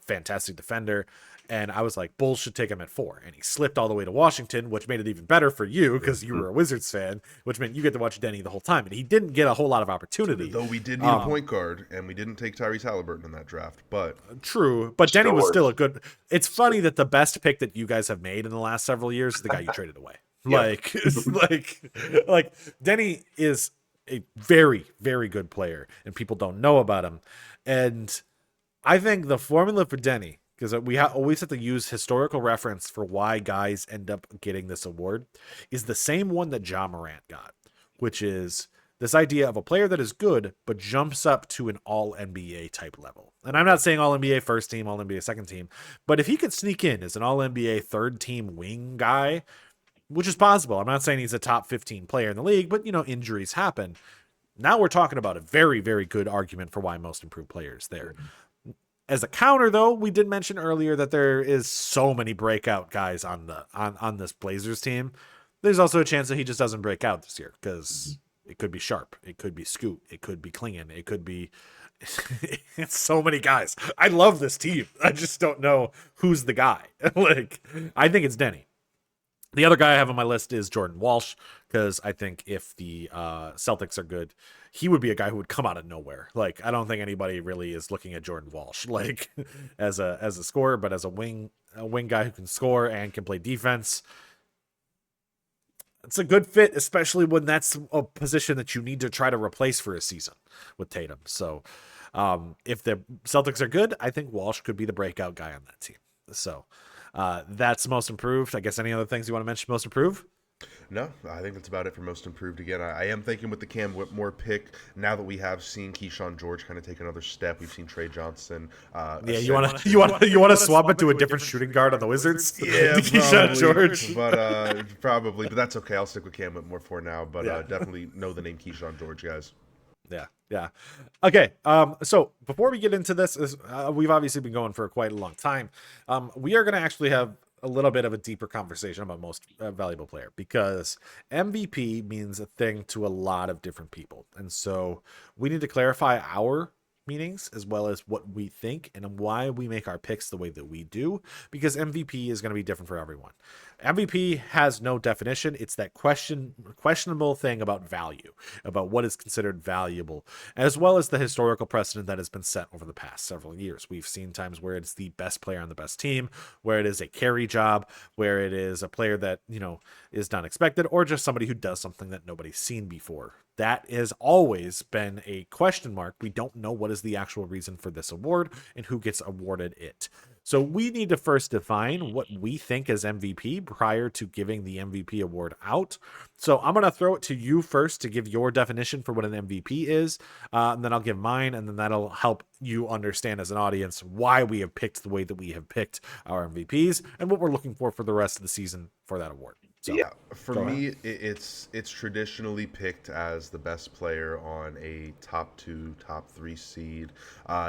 fantastic defender. And I was like, Bulls should take him at 4. And he slipped all the way to Washington, which made it even better for you because you were a Wizards fan, which meant you get to watch Denny the whole time. And he didn't get a whole lot of opportunity. Though we did need a point guard, and we didn't take Tyrese Halliburton in that draft. But true, but Denny was still a good. It's funny that the best pick that you guys have made in the last several years is the guy you traded away. Like, like Denny is a very, very good player, and people don't know about him. And I think the formula for Denny, because we always have to use historical reference for why guys end up getting this award, is the same one that Ja Morant got, which is this idea of a player that is good but jumps up to an all-NBA type level. And I'm not saying all-NBA first team, all-NBA second team, but if he could sneak in as an all-NBA third team wing guy, which is possible. I'm not saying he's a top 15 player in the league, but, injuries happen. Now we're talking about a very, very good argument for why most improved players there. As a counter, though, we did mention earlier that there is so many breakout guys on this Blazers team. There's also a chance that he just doesn't break out this year because it could be Sharp, it could be Scoot, it could be Klingon, it could be it's so many guys. I love this team. I just don't know who's the guy. I think it's Denny. The other guy I have on my list is Jordan Walsh, because I think if the Celtics are good, he would be a guy who would come out of nowhere. Like, I don't think anybody really is looking at Jordan Walsh like as a scorer, but as a wing guy who can score and can play defense. It's a good fit, especially when that's a position that you need to try to replace for a season with Tatum. So if the Celtics are good, I think Walsh could be the breakout guy on that team. So that's most improved. I guess any other things you want to mention most improved? No, I think that's about it for most improved. Again, I am thinking with the Cam Whitmore pick, now that we have seen Keyshawn George kind of take another step, we've seen Trey Johnson. You want to swap it to a different shooting guard on the Wizards? Yeah, Keyshawn George. But probably, but that's okay. I'll stick with Cam Whitmore for now. But definitely know the name Keyshawn George, guys. Yeah. Okay. So before we get into this, we've obviously been going for quite a long time. We are going to actually have a little bit of a deeper conversation about most valuable player, because MVP means a thing to a lot of different people. And so we need to clarify our meanings as well as what we think and why we make our picks the way that we do, because MVP is going to be different for everyone. MVP has no definition. It's that questionable thing about value, about what is considered valuable, as well as the historical precedent that has been set over the past several years. We've seen times where it's the best player on the best team, where it is a carry job, where it is a player that, is not expected, or just somebody who does something that nobody's seen before. That has always been a question mark. We don't know what is the actual reason for this award and who gets awarded it. So we need to first define what we think is MVP prior to giving the MVP award out. So I'm going to throw it to you first to give your definition for what an MVP is, and then I'll give mine, and then that'll help you understand as an audience why we have picked the way that we have picked our MVPs and what we're looking for the rest of the season for that award. So, yeah, for me, it's traditionally picked as the best player on a top 2, top 3 seed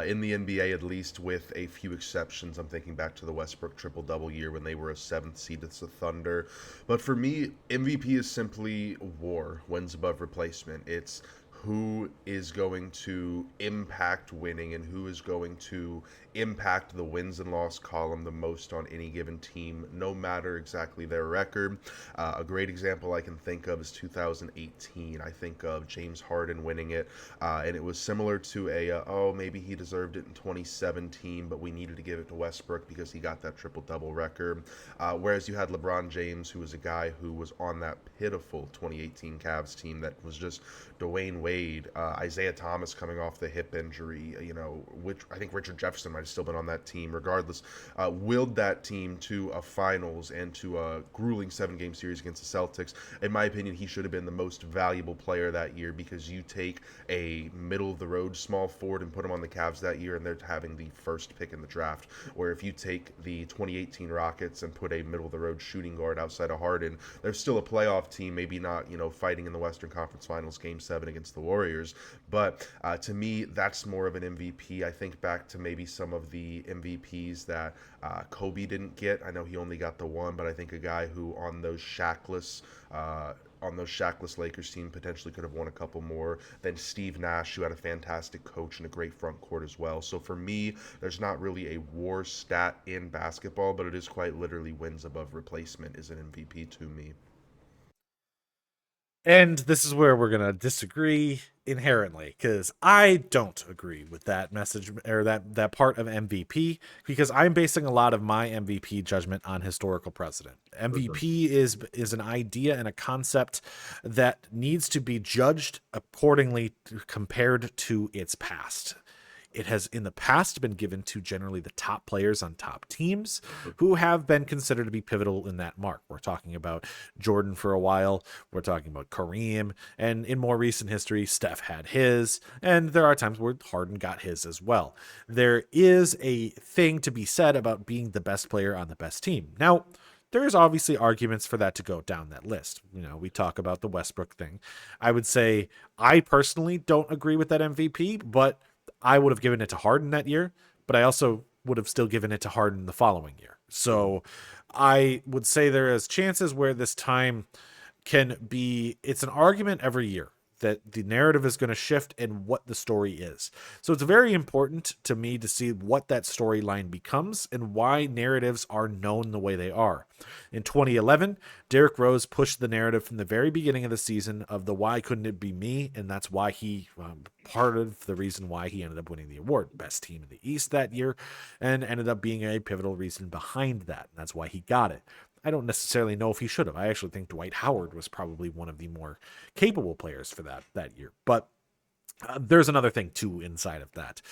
in the NBA, at least with a few exceptions. I'm thinking back to the Westbrook triple-double year when they were a 7th seed. It's the Thunder. But for me, MVP is simply WAR, wins above replacement. It's who is going to impact winning and who is going to impact the wins and loss column the most on any given team, no matter exactly their record. A great example I can think of is 2018. I think of James Harden winning it, and it was similar to maybe he deserved it in 2017, but we needed to give it to Westbrook because he got that triple-double record. Whereas you had LeBron James, who was a guy who was on that pitiful 2018 Cavs team that was just Dwayne Wade, Isaiah Thomas coming off the hip injury, which I think Richard Jefferson might have still been on that team. Regardless, willed that team to a finals and to a grueling 7-game series against the Celtics. In my opinion, he should have been the most valuable player that year, because you take a middle-of-the-road small forward and put him on the Cavs that year, and they're having the first pick in the draft. Or if you take the 2018 Rockets and put a middle-of-the-road shooting guard outside of Harden, they're still a playoff team, maybe not, fighting in the Western Conference Finals Game 7 against the Warriors. But to me, that's more of an MVP. I think back to maybe some of the MVPs that Kobe didn't get. I know he only got the one, but I think a guy who on those Shaqless Lakers team potentially could have won a couple more. Then Steve Nash, who had a fantastic coach and a great front court as well. So for me, there's not really a war stat in basketball, but it is quite literally wins above replacement is an MVP to me. And this is where we're going to disagree inherently, because I don't agree with that message or that part of MVP, because I'm basing a lot of my MVP judgment on historical precedent. MVP is an idea and a concept that needs to be judged accordingly compared to its past. It has in the past been given to generally the top players on top teams who have been considered to be pivotal in that mark. We're talking about Jordan for a while. We're talking about Kareem. And in more recent history, Steph had his. And there are times where Harden got his as well. There is a thing to be said about being the best player on the best team. Now, there's obviously arguments for that to go down that list. You know, we talk about the Westbrook thing. I would say I personally don't agree with that MVP, but I would have given it to Harden that year, but I also would have still given it to Harden the following year. So I would say there is chances where this time can be, it's an argument every year that the narrative is going to shift and what the story is. So it's very important to me to see what that storyline becomes and why narratives are known the way they are. In 2011, Derrick Rose pushed the narrative from the very beginning of the season of the why couldn't it be me, and that's why he part of the reason why he ended up winning the award, best team in the East that year, and ended up being a pivotal reason behind that. And that's why he got it. I don't necessarily know if he should have. I actually think Dwight Howard was probably one of the more capable players for that year. But there's another thing too inside of that.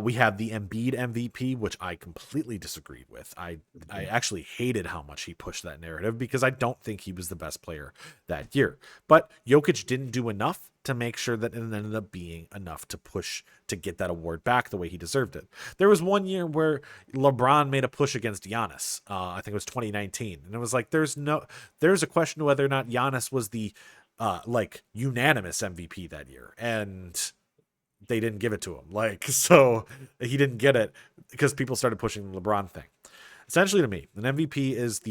We have the Embiid MVP, which I completely disagreed with. I actually hated how much he pushed that narrative because I don't think he was the best player that year. But Jokic didn't do enough to make sure that it ended up being enough to push to get that award back the way he deserved it. There was one year where LeBron made a push against Giannis. I think it was 2019. And it was like, there's a question of whether or not Giannis was the unanimous MVP that year. And they didn't give it to him. So he didn't get it because people started pushing the LeBron thing. Essentially to me, an MVP is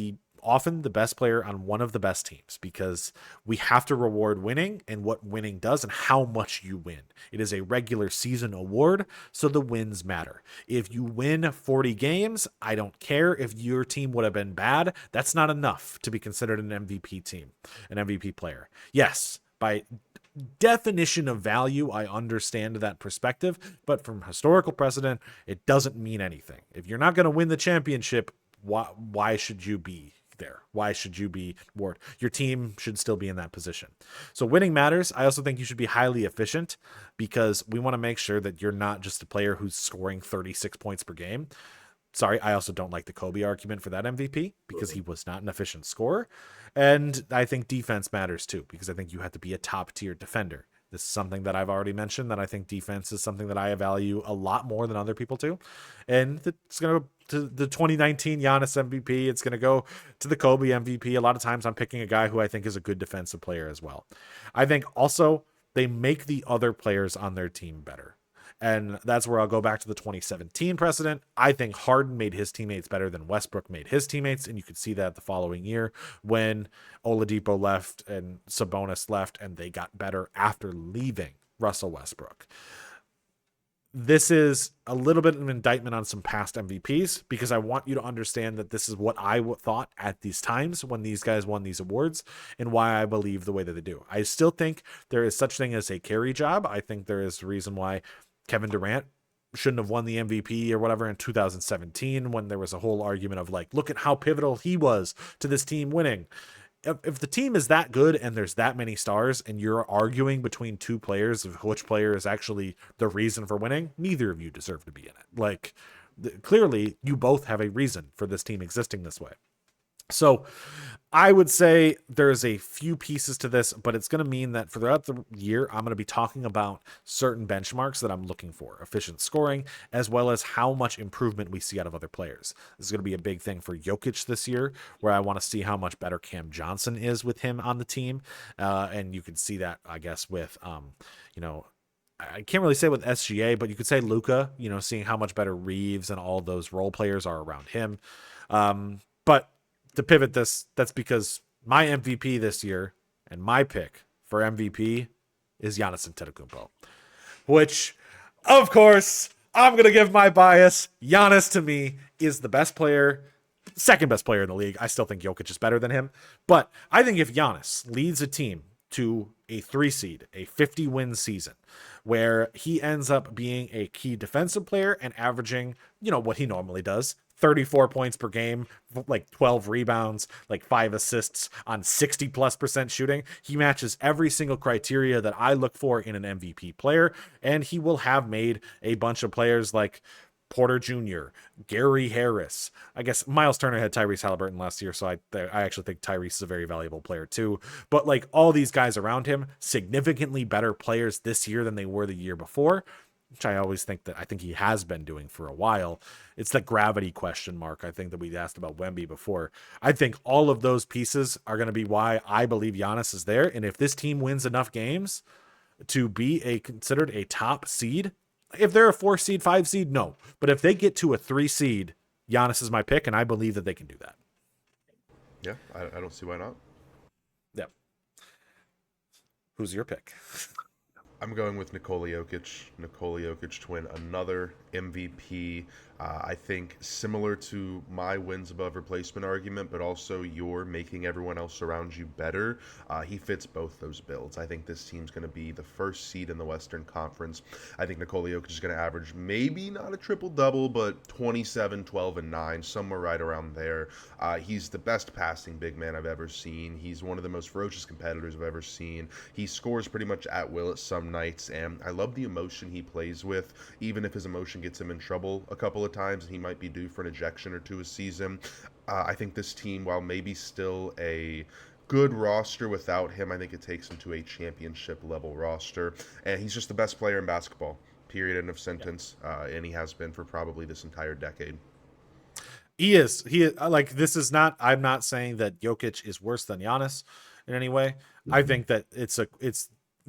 often the best player on one of the best teams because we have to reward winning and what winning does and how much you win. It is a regular season award, so the wins matter. If you win 40 games, I don't care if your team would have been bad. That's not enough to be considered an MVP team, an MVP player. Yes, by definition of value, I understand that perspective, but from historical precedent, it doesn't mean anything. If you're not going to win the championship, why should you be there? Why should you be awarded? Your team should still be in that position. So winning matters. I also think you should be highly efficient because we want to make sure that you're not just a player who's scoring 36 points per game. Sorry, I also don't like the Kobe argument for that MVP because he was not an efficient scorer. And I think defense matters too, because I think you have to be a top tier defender. This is something that I've already mentioned, that I think defense is something that I value a lot more than other people do. And it's going to go to the 2019 Giannis MVP. It's going to go to the Kobe MVP. A lot of times I'm picking a guy who I think is a good defensive player as well. I think also they make the other players on their team better. And that's where I'll go back to the 2017 precedent. I think Harden made his teammates better than Westbrook made his teammates. And you could see that the following year when Oladipo left and Sabonis left, and they got better after leaving Russell Westbrook. This is a little bit of an indictment on some past MVPs because I want you to understand that this is what I thought at these times when these guys won these awards and why I believe the way that they do. I still think there is such thing as a carry job. I think there is a reason why Kevin Durant shouldn't have won the MVP or whatever in 2017 when there was a whole argument of look at how pivotal he was to this team winning. If the team is that good and there's that many stars and you're arguing between two players of which player is actually the reason for winning, neither of you deserve to be in it. Clearly you both have a reason for this team existing this way. So I would say there's a few pieces to this, but it's going to mean that throughout the year, I'm going to be talking about certain benchmarks that I'm looking for, efficient scoring, as well as how much improvement we see out of other players. This is going to be a big thing for Jokic this year, where I want to see how much better Cam Johnson is with him on the team. And you can see that, I guess, with, I can't really say with SGA, but you could say Luka, seeing how much better Reeves and all those role players are around him. But to pivot this, that's because my MVP this year and my pick for MVP is Giannis Antetokounmpo, which, of course, I'm going to give my bias. Giannis, to me, is the best player, second best player in the league. I still think Jokic is better than him. But I think if Giannis leads a team to a 3 seed, a 50-win season, where he ends up being a key defensive player and averaging, what he normally does, 34 points per game, like 12 rebounds, like 5 assists on 60+% shooting. He matches every single criteria that I look for in an MVP player, and he will have made a bunch of players like Porter Jr., Gary Harris. I guess Miles Turner had Tyrese Halliburton last year, so I actually think Tyrese is a very valuable player too. But like all these guys around him, significantly better players this year than they were the year before, which I think he has been doing for a while. It's the gravity question mark, I think, that we asked about Wemby before. I think all of those pieces are going to be why I believe Giannis is there. And if this team wins enough games to be considered a top seed, if they're a 4 seed, 5 seed, no. But if they get to a 3 seed, Giannis is my pick, and I believe that they can do that. Yeah, I don't see why not. Yeah. Who's your pick? I'm going with Nikola Jokic to win another MVP. I think similar to my wins above replacement argument, but also your making everyone else around you better. He fits both those builds. I think this team's going to be the first seed in the Western Conference. I think Nikola Jokic is going to average maybe not a triple-double, but 27, 12, and 9, somewhere right around there. He's the best passing big man I've ever seen. He's one of the most ferocious competitors I've ever seen. He scores pretty much at will at some nights, and I love the emotion he plays with, even if his emotion gets him in trouble a couple of times and he might be due for an ejection or two a season. I think this team, while maybe still a good roster without him, I think it takes him to a championship level roster, and he's just the best player in basketball, period, end of sentence. And he has been for probably this entire decade. He is like, this is not, I'm not saying that Jokic is worse than Giannis in any way. I think that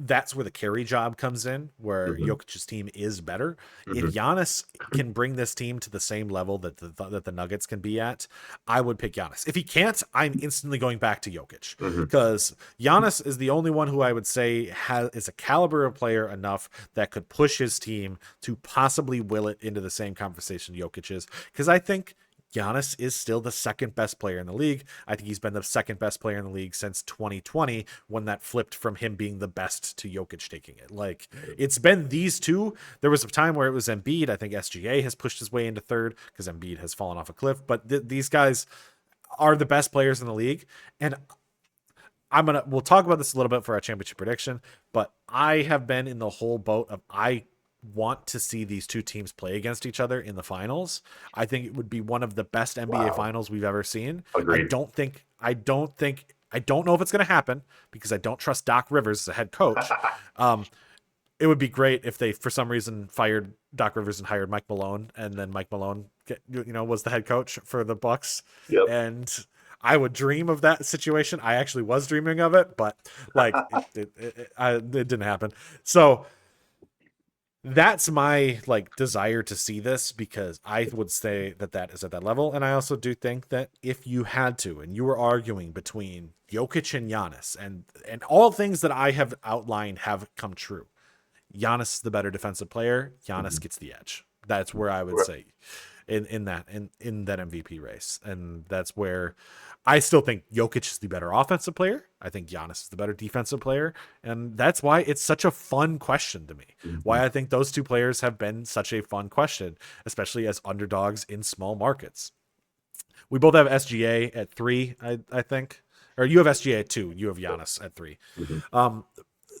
that's where the carry job comes in, where Jokic's team is better. If Giannis can bring this team to the same level that the Nuggets can be at, I would pick Giannis. If he can't, I'm instantly going back to Jokic, because Giannis is the only one who I would say is a caliber of player enough that could push his team to possibly will it into the same conversation Jokic is, because I think Giannis is still the second best player in the league. I think he's been the second best player in the league since 2020, when that flipped from him being the best to Jokic taking it. Like, it's been these two. There was a time where it was Embiid. I think SGA has pushed his way into third because Embiid has fallen off a cliff. But these guys are the best players in the league. And we'll talk about this a little bit for our championship prediction, but I have been in the whole boat of, I want to see these two teams play against each other in the finals. I think it would be one of the best NBA finals we've ever seen. Agreed. I don't know if it's going to happen, because I don't trust Doc Rivers as a head coach. It would be great if they, for some reason, fired Doc Rivers and hired Mike Malone, and then Mike Malone, was the head coach for the Bucks. Yep. And I would dream of that situation. I actually was dreaming of it, but like it didn't happen. So that's my desire to see this, because I would say that is at that level. And I also do think that if you had to, and you were arguing between Jokic and Giannis, and all things that I have outlined have come true, Giannis is the better defensive player. Giannis gets the edge. That's where I would say in that MVP race. And that's where I still think Jokic is the better offensive player. I think Giannis is the better defensive player. And that's why it's such a fun question to me. Why I think those two players have been such a fun question, especially as underdogs in small markets. We both have SGA at 3, I think. Or you have SGA at 2. You have Giannis at 3.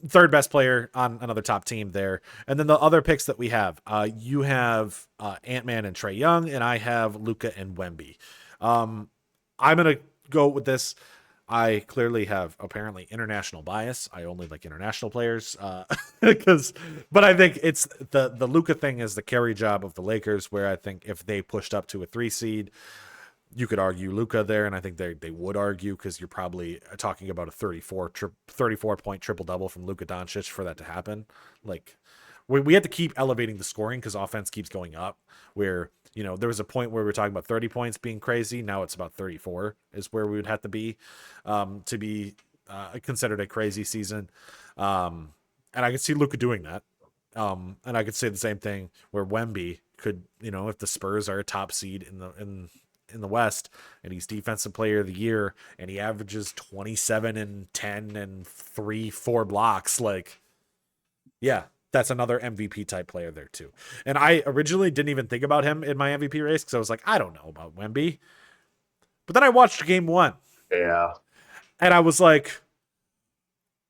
Third best player on another top team there. And then the other picks that we have, you have Ant-Man and Trae Young, and I have Luka and Wemby. I'm going to go with this. I clearly have apparently international bias. I only like international players, but I think it's the Luka thing is the carry job of the Lakers, where I think if they pushed up to a 3 seed, you could argue Luka there, and I think they would argue, because you're probably talking about a 34 point triple double from Luka Doncic for that to happen. Like, we have to keep elevating the scoring because offense keeps going up. Where, there was a point where we were talking about 30 points being crazy. Now it's about 34 is where we would have to be considered a crazy season. And I could see Luka doing that. And I could say the same thing where Wemby could, if the Spurs are a top seed in the West and he's defensive player of the year and he averages 27 and 10 and 3-4 blocks, like, yeah, that's another MVP type player there too. And I originally didn't even think about him in my MVP race because I was like, I don't know about Wemby. But then I watched game 1. Yeah. And I was like,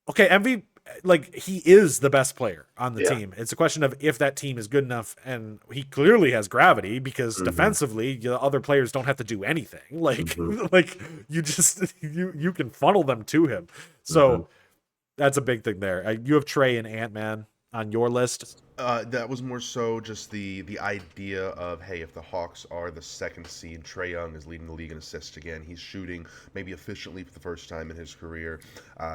okay, MVP, like, he is the best player on the team. It's a question of if that team is good enough, and he clearly has gravity because defensively, the other players don't have to do anything. Like, like you just you can funnel them to him. So that's a big thing there. You have Trey and Ant-Man on your list. That was more so just the idea of, hey, if the Hawks are the 2nd seed, Trae Young is leading the league in assists again. He's shooting maybe efficiently for the first time in his career.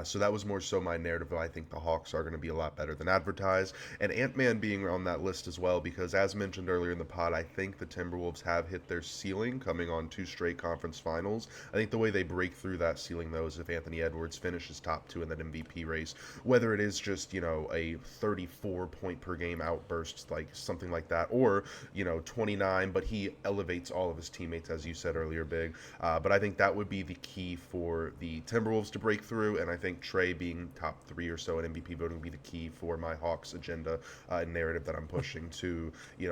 So that was more so my narrative. I think the Hawks are going to be a lot better than advertised. And Ant-Man being on that list as well, because as mentioned earlier in the pod, I think the Timberwolves have hit their ceiling coming on 2 straight conference finals. I think the way they break through that ceiling, though, is if Anthony Edwards finishes top 2 in that MVP race, whether it is just, a 34 point per game outbursts, like something like that, or 29, but he elevates all of his teammates, as you said earlier, Big. But I think that would be the key for the Timberwolves to break through, and I think Trey being top 3 or so in MVP voting would be the key for my Hawks agenda and narrative that I'm pushing to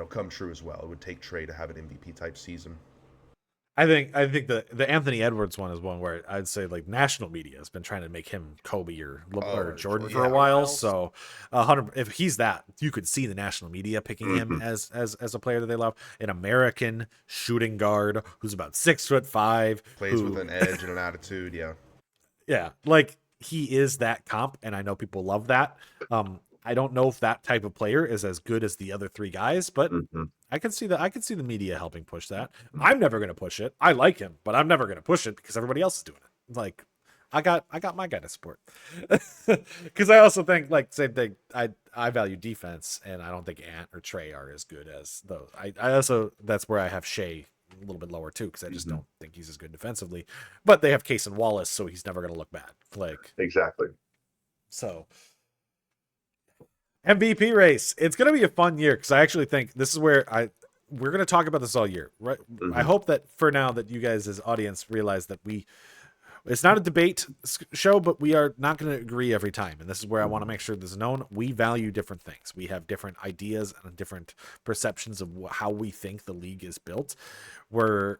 come true as well. It would take Trey to have an MVP type season. I think the Anthony Edwards one is one where I'd say, like, national media has been trying to make him Kobe or Jordan for a while. So 100, if he's that, you could see the national media picking him as a player that they love. An American shooting guard who's about 6'5", plays with an edge and an attitude. Yeah, like, he is that comp, and I know people love that. I don't know if that type of player is as good as the other 3 guys, but I can see the media helping push that. I'm never going to push it. I like him, but I'm never going to push it because everybody else is doing it. Like, I got my guy to support. Because I also think, like, same thing. I value defense, and I don't think Ant or Trey are as good as those. I also, that's where I have Shea a little bit lower too, because I just don't think he's as good defensively. But they have Case and Wallace, so he's never going to look bad. Like, Exactly. So MVP race. It's going to be a fun year because I actually think this is where we're going to talk about this all year, right? I hope that for now that you guys as audience realize that it's not a debate show, but we are not going to agree every time. And this is where I want to make sure this is known. We value different things. We have different ideas and different perceptions of how we think the league is built, where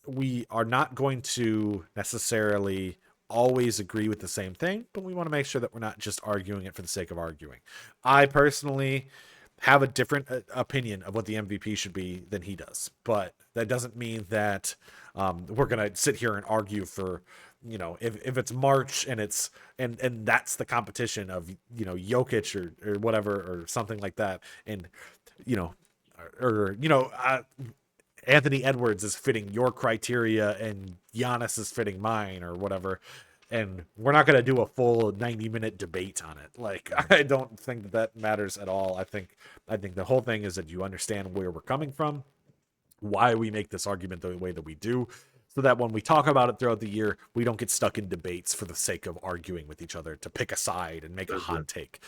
we are not going to necessarily always agree with the same thing, but we want to make sure that we're not just arguing it for the sake of arguing. I personally have a different opinion of what the MVP should be than he does, but that doesn't mean that we're gonna sit here and argue for, if it's March and it's and that's the competition of Jokic or whatever or something like that, and Anthony Edwards is fitting your criteria and Giannis is fitting mine or whatever. And we're not going to do a full 90-minute debate on it. Like, I don't think that matters at all. I think the whole thing is that you understand where we're coming from, why we make this argument the way that we do, so that when we talk about it throughout the year, we don't get stuck in debates for the sake of arguing with each other to pick a side and make a hot take.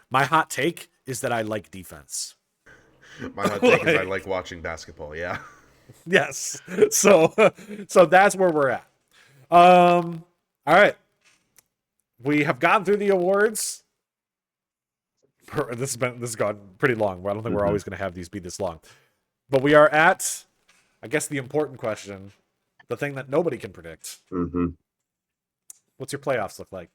My hot take is that I like defense. My hot take is I like watching basketball. Yeah. Yes. So that's where we're at. All right. We have gone through the awards. This has gone pretty long. I don't think we're always going to have these be this long. But we are at, I guess, the important question, the thing that nobody can predict. What's your playoffs look like?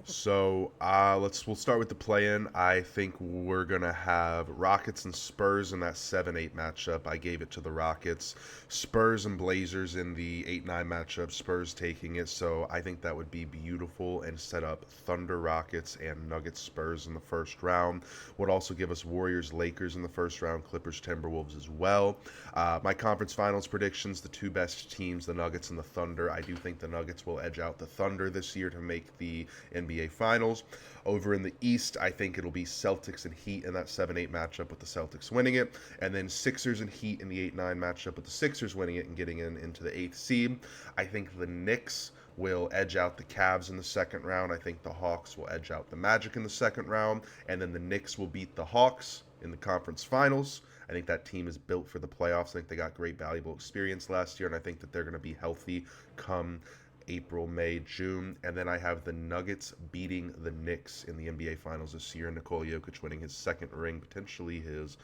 So we'll start with the play-in. I think we're gonna have Rockets and Spurs in that 7-8 matchup. I gave it to the Rockets. Spurs and Blazers in the 8-9 matchup. Spurs taking it. So I think that would be beautiful and set up Thunder Rockets and Nuggets Spurs in the first round. Would also give us Warriors Lakers in the first round. Clippers Timberwolves as well. My conference finals predictions: the two best teams, the Nuggets and the Thunder. I do think the Nuggets will edge out the Thunder this year to make the NBA Finals. Over in the East, I think it'll be Celtics and Heat in that 7-8 matchup with the Celtics winning it, and then Sixers and Heat in the 8-9 matchup with the Sixers winning it and getting into the 8th seed. I think the Knicks will edge out the Cavs in the second round. I think the Hawks will edge out the Magic in the second round, and then the Knicks will beat the Hawks in the conference finals. I think that team is built for the playoffs. I think they got great, valuable experience last year, and I think that they're going to be healthy come April, May, June. And then I have the Nuggets beating the Knicks in the NBA Finals this year. Nikola Jokic winning his second ring, potentially his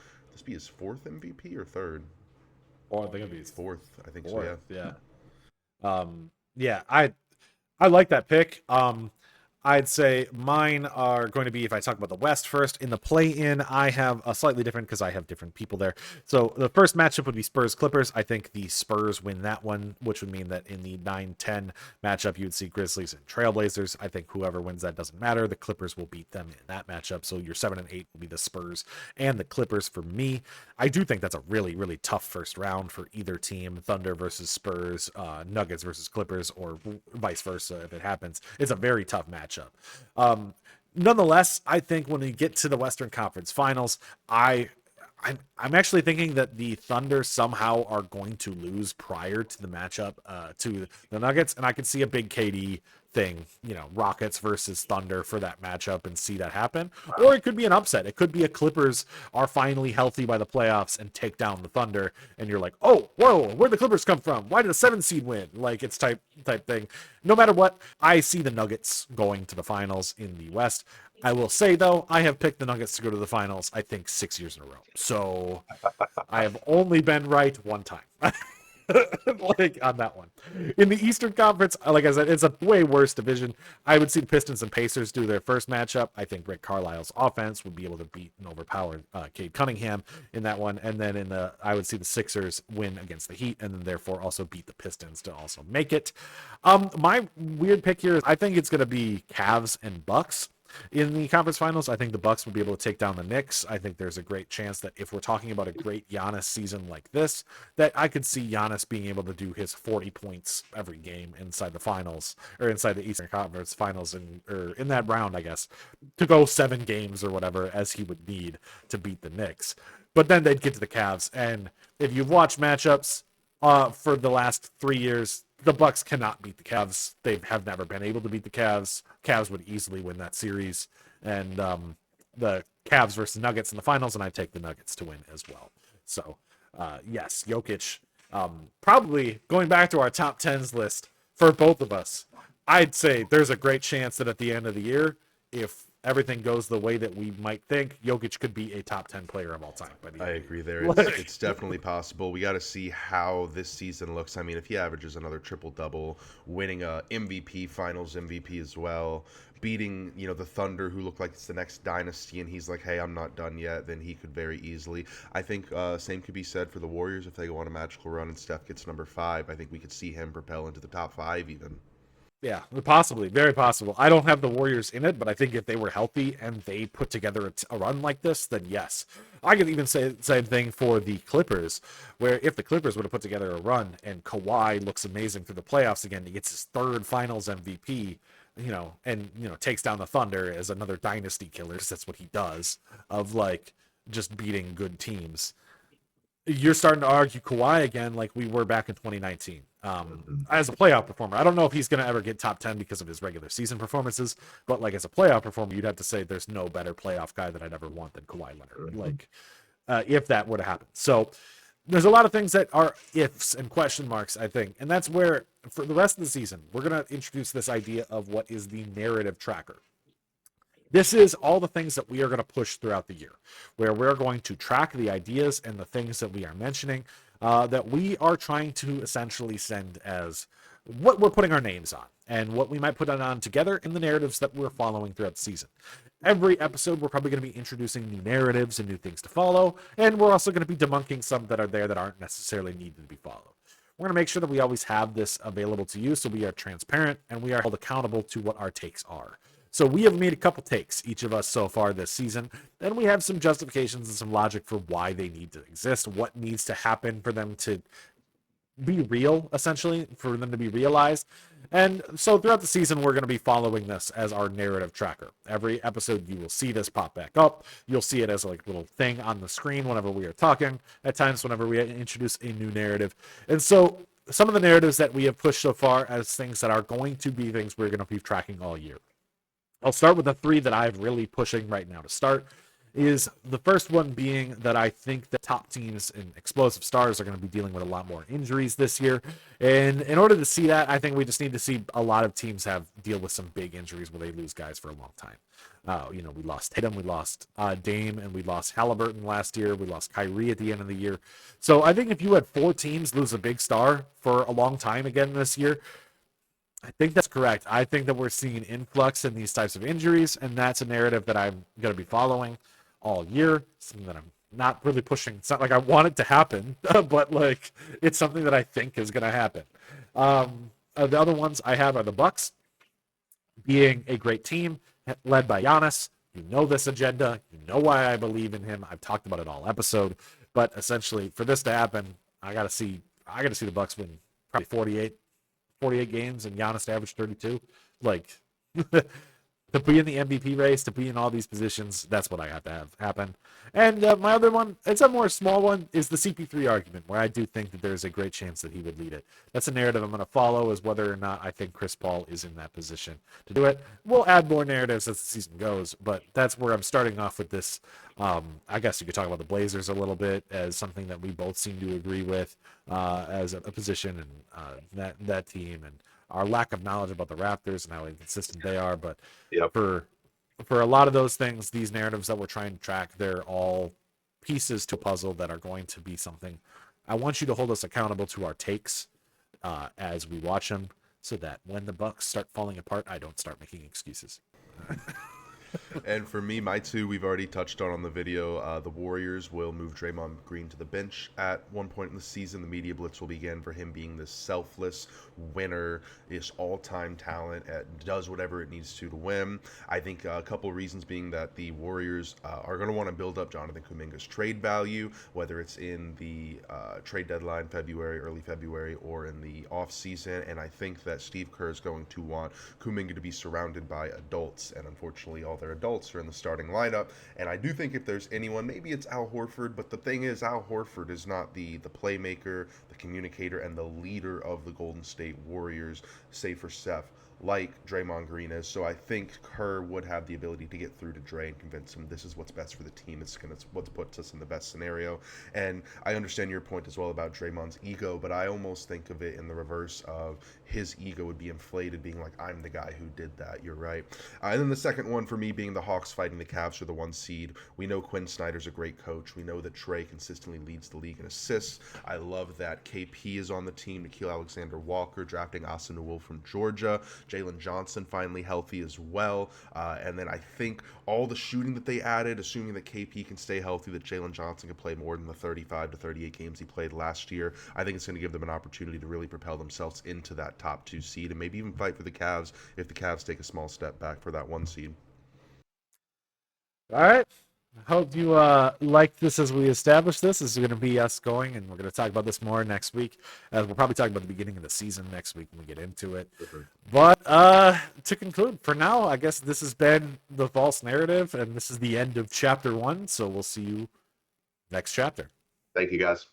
fourth MVP or third? Or I think it'd be his fourth. I think fourth, so, yeah. Yeah. I like that pick. I'd say mine are going to be, if I talk about the West first, in the play-in, I have a slightly different, because I have different people there. So the first matchup would be Spurs-Clippers. I think the Spurs win that one, which would mean that in the 9-10 matchup, you would see Grizzlies and Trailblazers. I think whoever wins that doesn't matter. The Clippers will beat them in that matchup. So your 7 and 8 will be the Spurs and the Clippers for me. I do think that's a really, really tough first round for either team. Thunder versus Spurs, Nuggets versus Clippers, or vice versa if it happens. It's a very tough matchup. Nonetheless, I think when we get to the Western Conference Finals, I'm actually thinking that the Thunder somehow are going to lose prior to the matchup to the Nuggets, and I could see a big KD thing, Rockets versus Thunder for that matchup, and see that happen. Or it could be an upset. It could be a Clippers are finally healthy by the playoffs and take down the Thunder, and you're like, oh, whoa, where'd the Clippers come from? Why did a 7 seed win? Like, it's type thing. No matter what, I see the Nuggets going to the finals in the West. I will say, though, I have picked the Nuggets to go to the finals, I think, 6 years in a row. So I have only been right one time. Like, on that one. In the Eastern Conference, like I said, it's a way worse division. I would see the Pistons and Pacers do their first matchup. I think Rick Carlisle's offense would be able to beat and overpower Cade Cunningham in that one. And then I would see the Sixers win against the Heat, and then therefore also beat the Pistons to also make it. My weird pick here is I think it's going to be Cavs and Bucks. In the conference finals, I think the Bucks will be able to take down the Knicks. I think there's a great chance that if we're talking about a great Giannis season like this, that I could see Giannis being able to do his 40 points every game inside the finals, or inside the Eastern Conference Finals, or in that round, I guess, to go 7 games or whatever as he would need to beat the Knicks. But then they'd get to the Cavs, and if you've watched matchups for the last 3 years, the Bucks cannot beat the Cavs. They have never been able to beat the Cavs. Cavs would easily win that series. And the Cavs versus Nuggets in the finals, and I take the Nuggets to win as well. So, yes, Jokic, probably going back to our top 10s list for both of us, I'd say there's a great chance that at the end of the year, if everything goes the way that we might think, Jokic could be a top 10 player of all time. I agree there. It's definitely possible. We got to see how this season looks. I mean, if he averages another triple-double, winning a MVP, finals MVP as well, beating, the Thunder, who look like it's the next dynasty, and he's like, hey, I'm not done yet, then he could very easily. I think same could be said for the Warriors if they go on a magical run and Steph gets number 5. I think we could see him propel into the top 5 even. Yeah, possibly. Very possible. I don't have the Warriors in it, but I think if they were healthy and they put together a run like this, then yes. I could even say the same thing for the Clippers, where if the Clippers would have put together a run and Kawhi looks amazing through the playoffs again, he gets his 3rd finals MVP, and, takes down the Thunder as another dynasty killer, because that's what he does, of, like, just beating good teams. You're starting to argue Kawhi again like we were back in 2019 as a playoff performer. I don't know if he's going to ever get top 10 because of his regular season performances, but like as a playoff performer, you'd have to say there's no better playoff guy that I'd ever want than Kawhi Leonard. Like if that would have happened. So there's a lot of things that are ifs and question marks, I think. And that's where for the rest of the season, we're going to introduce this idea of what is the narrative tracker. This is all the things that we are going to push throughout the year, where we're going to track the ideas and the things that we are mentioning that we are trying to essentially send as what we're putting our names on. and what we might put on together in the narratives that we're following throughout the season. Every episode, we're probably going to be introducing new narratives and new things to follow, and we're also going to be debunking some that are there that aren't necessarily needed to be followed. We're going to make sure that we always have this available to you, so we are transparent and we are held accountable to what our takes are. So we have made a couple takes, each of us so far this season, and we have some justifications and some logic for why they need to exist, what needs to happen for them to be real, essentially, for them to be realized. And so throughout the season, we're going to be following this as our narrative tracker. Every episode, you will see this pop back up. You'll see it as a little thing on the screen whenever we are talking, at times whenever we introduce a new narrative. And so some of the narratives that we have pushed so far as things that are going to be things we're going to be tracking all year. I'll start with the three that I'm really pushing right now to start. Is the first one being that I think the top teams and explosive stars are going to be dealing with a lot more injuries this year. And in order to see that, I think we just need to see a lot of teams deal with some big injuries where they lose guys for a long time. We lost Tatum, we lost Dame, and we lost Halliburton last year. We lost Kyrie at the end of the year. So I think if you had 4 teams lose a big star for a long time again this year, I think that's correct. I think that we're seeing an influx in these types of injuries, and that's a narrative that I'm going to be following all year. Something that I'm not really pushing. It's not like I want it to happen, but like it's something that I think is going to happen. The other ones I have are the Bucks being a great team led by Giannis. You know this agenda. You know why I believe in him. I've talked about it all episode, but essentially for this to happen, I got to see the Bucks win probably 48 games and Giannis to average 32. Like to be in the MVP race, to be in all these positions, that's what I have to have happen. And my other one, it's a more small one, is the CP3 argument, where I do think that there's a great chance that he would lead it. That's a narrative I'm going to follow, is whether or not I think Chris Paul is in that position to do it. We'll add more narratives as the season goes, but that's where I'm starting off with this. I guess you could talk about the Blazers a little bit as something that we both seem to agree with as a position and that team, and our lack of knowledge about the Raptors and how inconsistent they are. But Yep. For a lot of those things, these narratives that we're trying to track, they're all pieces to a puzzle that are going to be something. I want you to hold us accountable to our takes as we watch them, so that when the Bucks start falling apart, I don't start making excuses. And for me, my two, we've already touched on the video. The Warriors will move Draymond Green to the bench at one point in the season. The media blitz will begin for him being this selfless winner, this all-time talent, does whatever it needs to win. I think a couple reasons being that the Warriors are going to want to build up Jonathan Kuminga's trade value, whether it's in the trade deadline, early February, or in the offseason. And I think that Steve Kerr is going to want Kuminga to be surrounded by adults, and unfortunately all their adults are in the starting lineup. And I do think if there's anyone, maybe it's Al Horford, but the thing is, Al Horford is not the playmaker, the communicator, and the leader of the Golden State Warriors, save for Steph, like Draymond Green is. So I think Kerr would have the ability to get through to Dre and convince him this is what's best for the team. It's what puts us in the best scenario. And I understand your point as well about Draymond's ego, but I almost think of it in the reverse of his ego would be inflated, being like, I'm the guy who did that. You're right. And then the second one for me being the Hawks fighting the Cavs for the 1 seed. We know Quinn Snyder's a great coach. We know that Trey consistently leads the league in assists. I love that KP is on the team. Nickeil Alexander-Walker drafting Asa Newell from Georgia. Jalen Johnson finally healthy as well. And then I think all the shooting that they added, assuming that KP can stay healthy, that Jalen Johnson can play more than the 35 to 38 games he played last year, I think it's going to give them an opportunity to really propel themselves into that top 2 seed and maybe even fight for the Cavs if the Cavs take a small step back for that 1 seed. All right. I hope you like this as we establish this. This is going to be us going, and we're going to talk about this more next week. We'll probably talk about the beginning of the season next week when we get into it. Sure. But to conclude, for now, I guess this has been The False Narrative, and this is the end of Chapter 1, so we'll see you next chapter. Thank you, guys.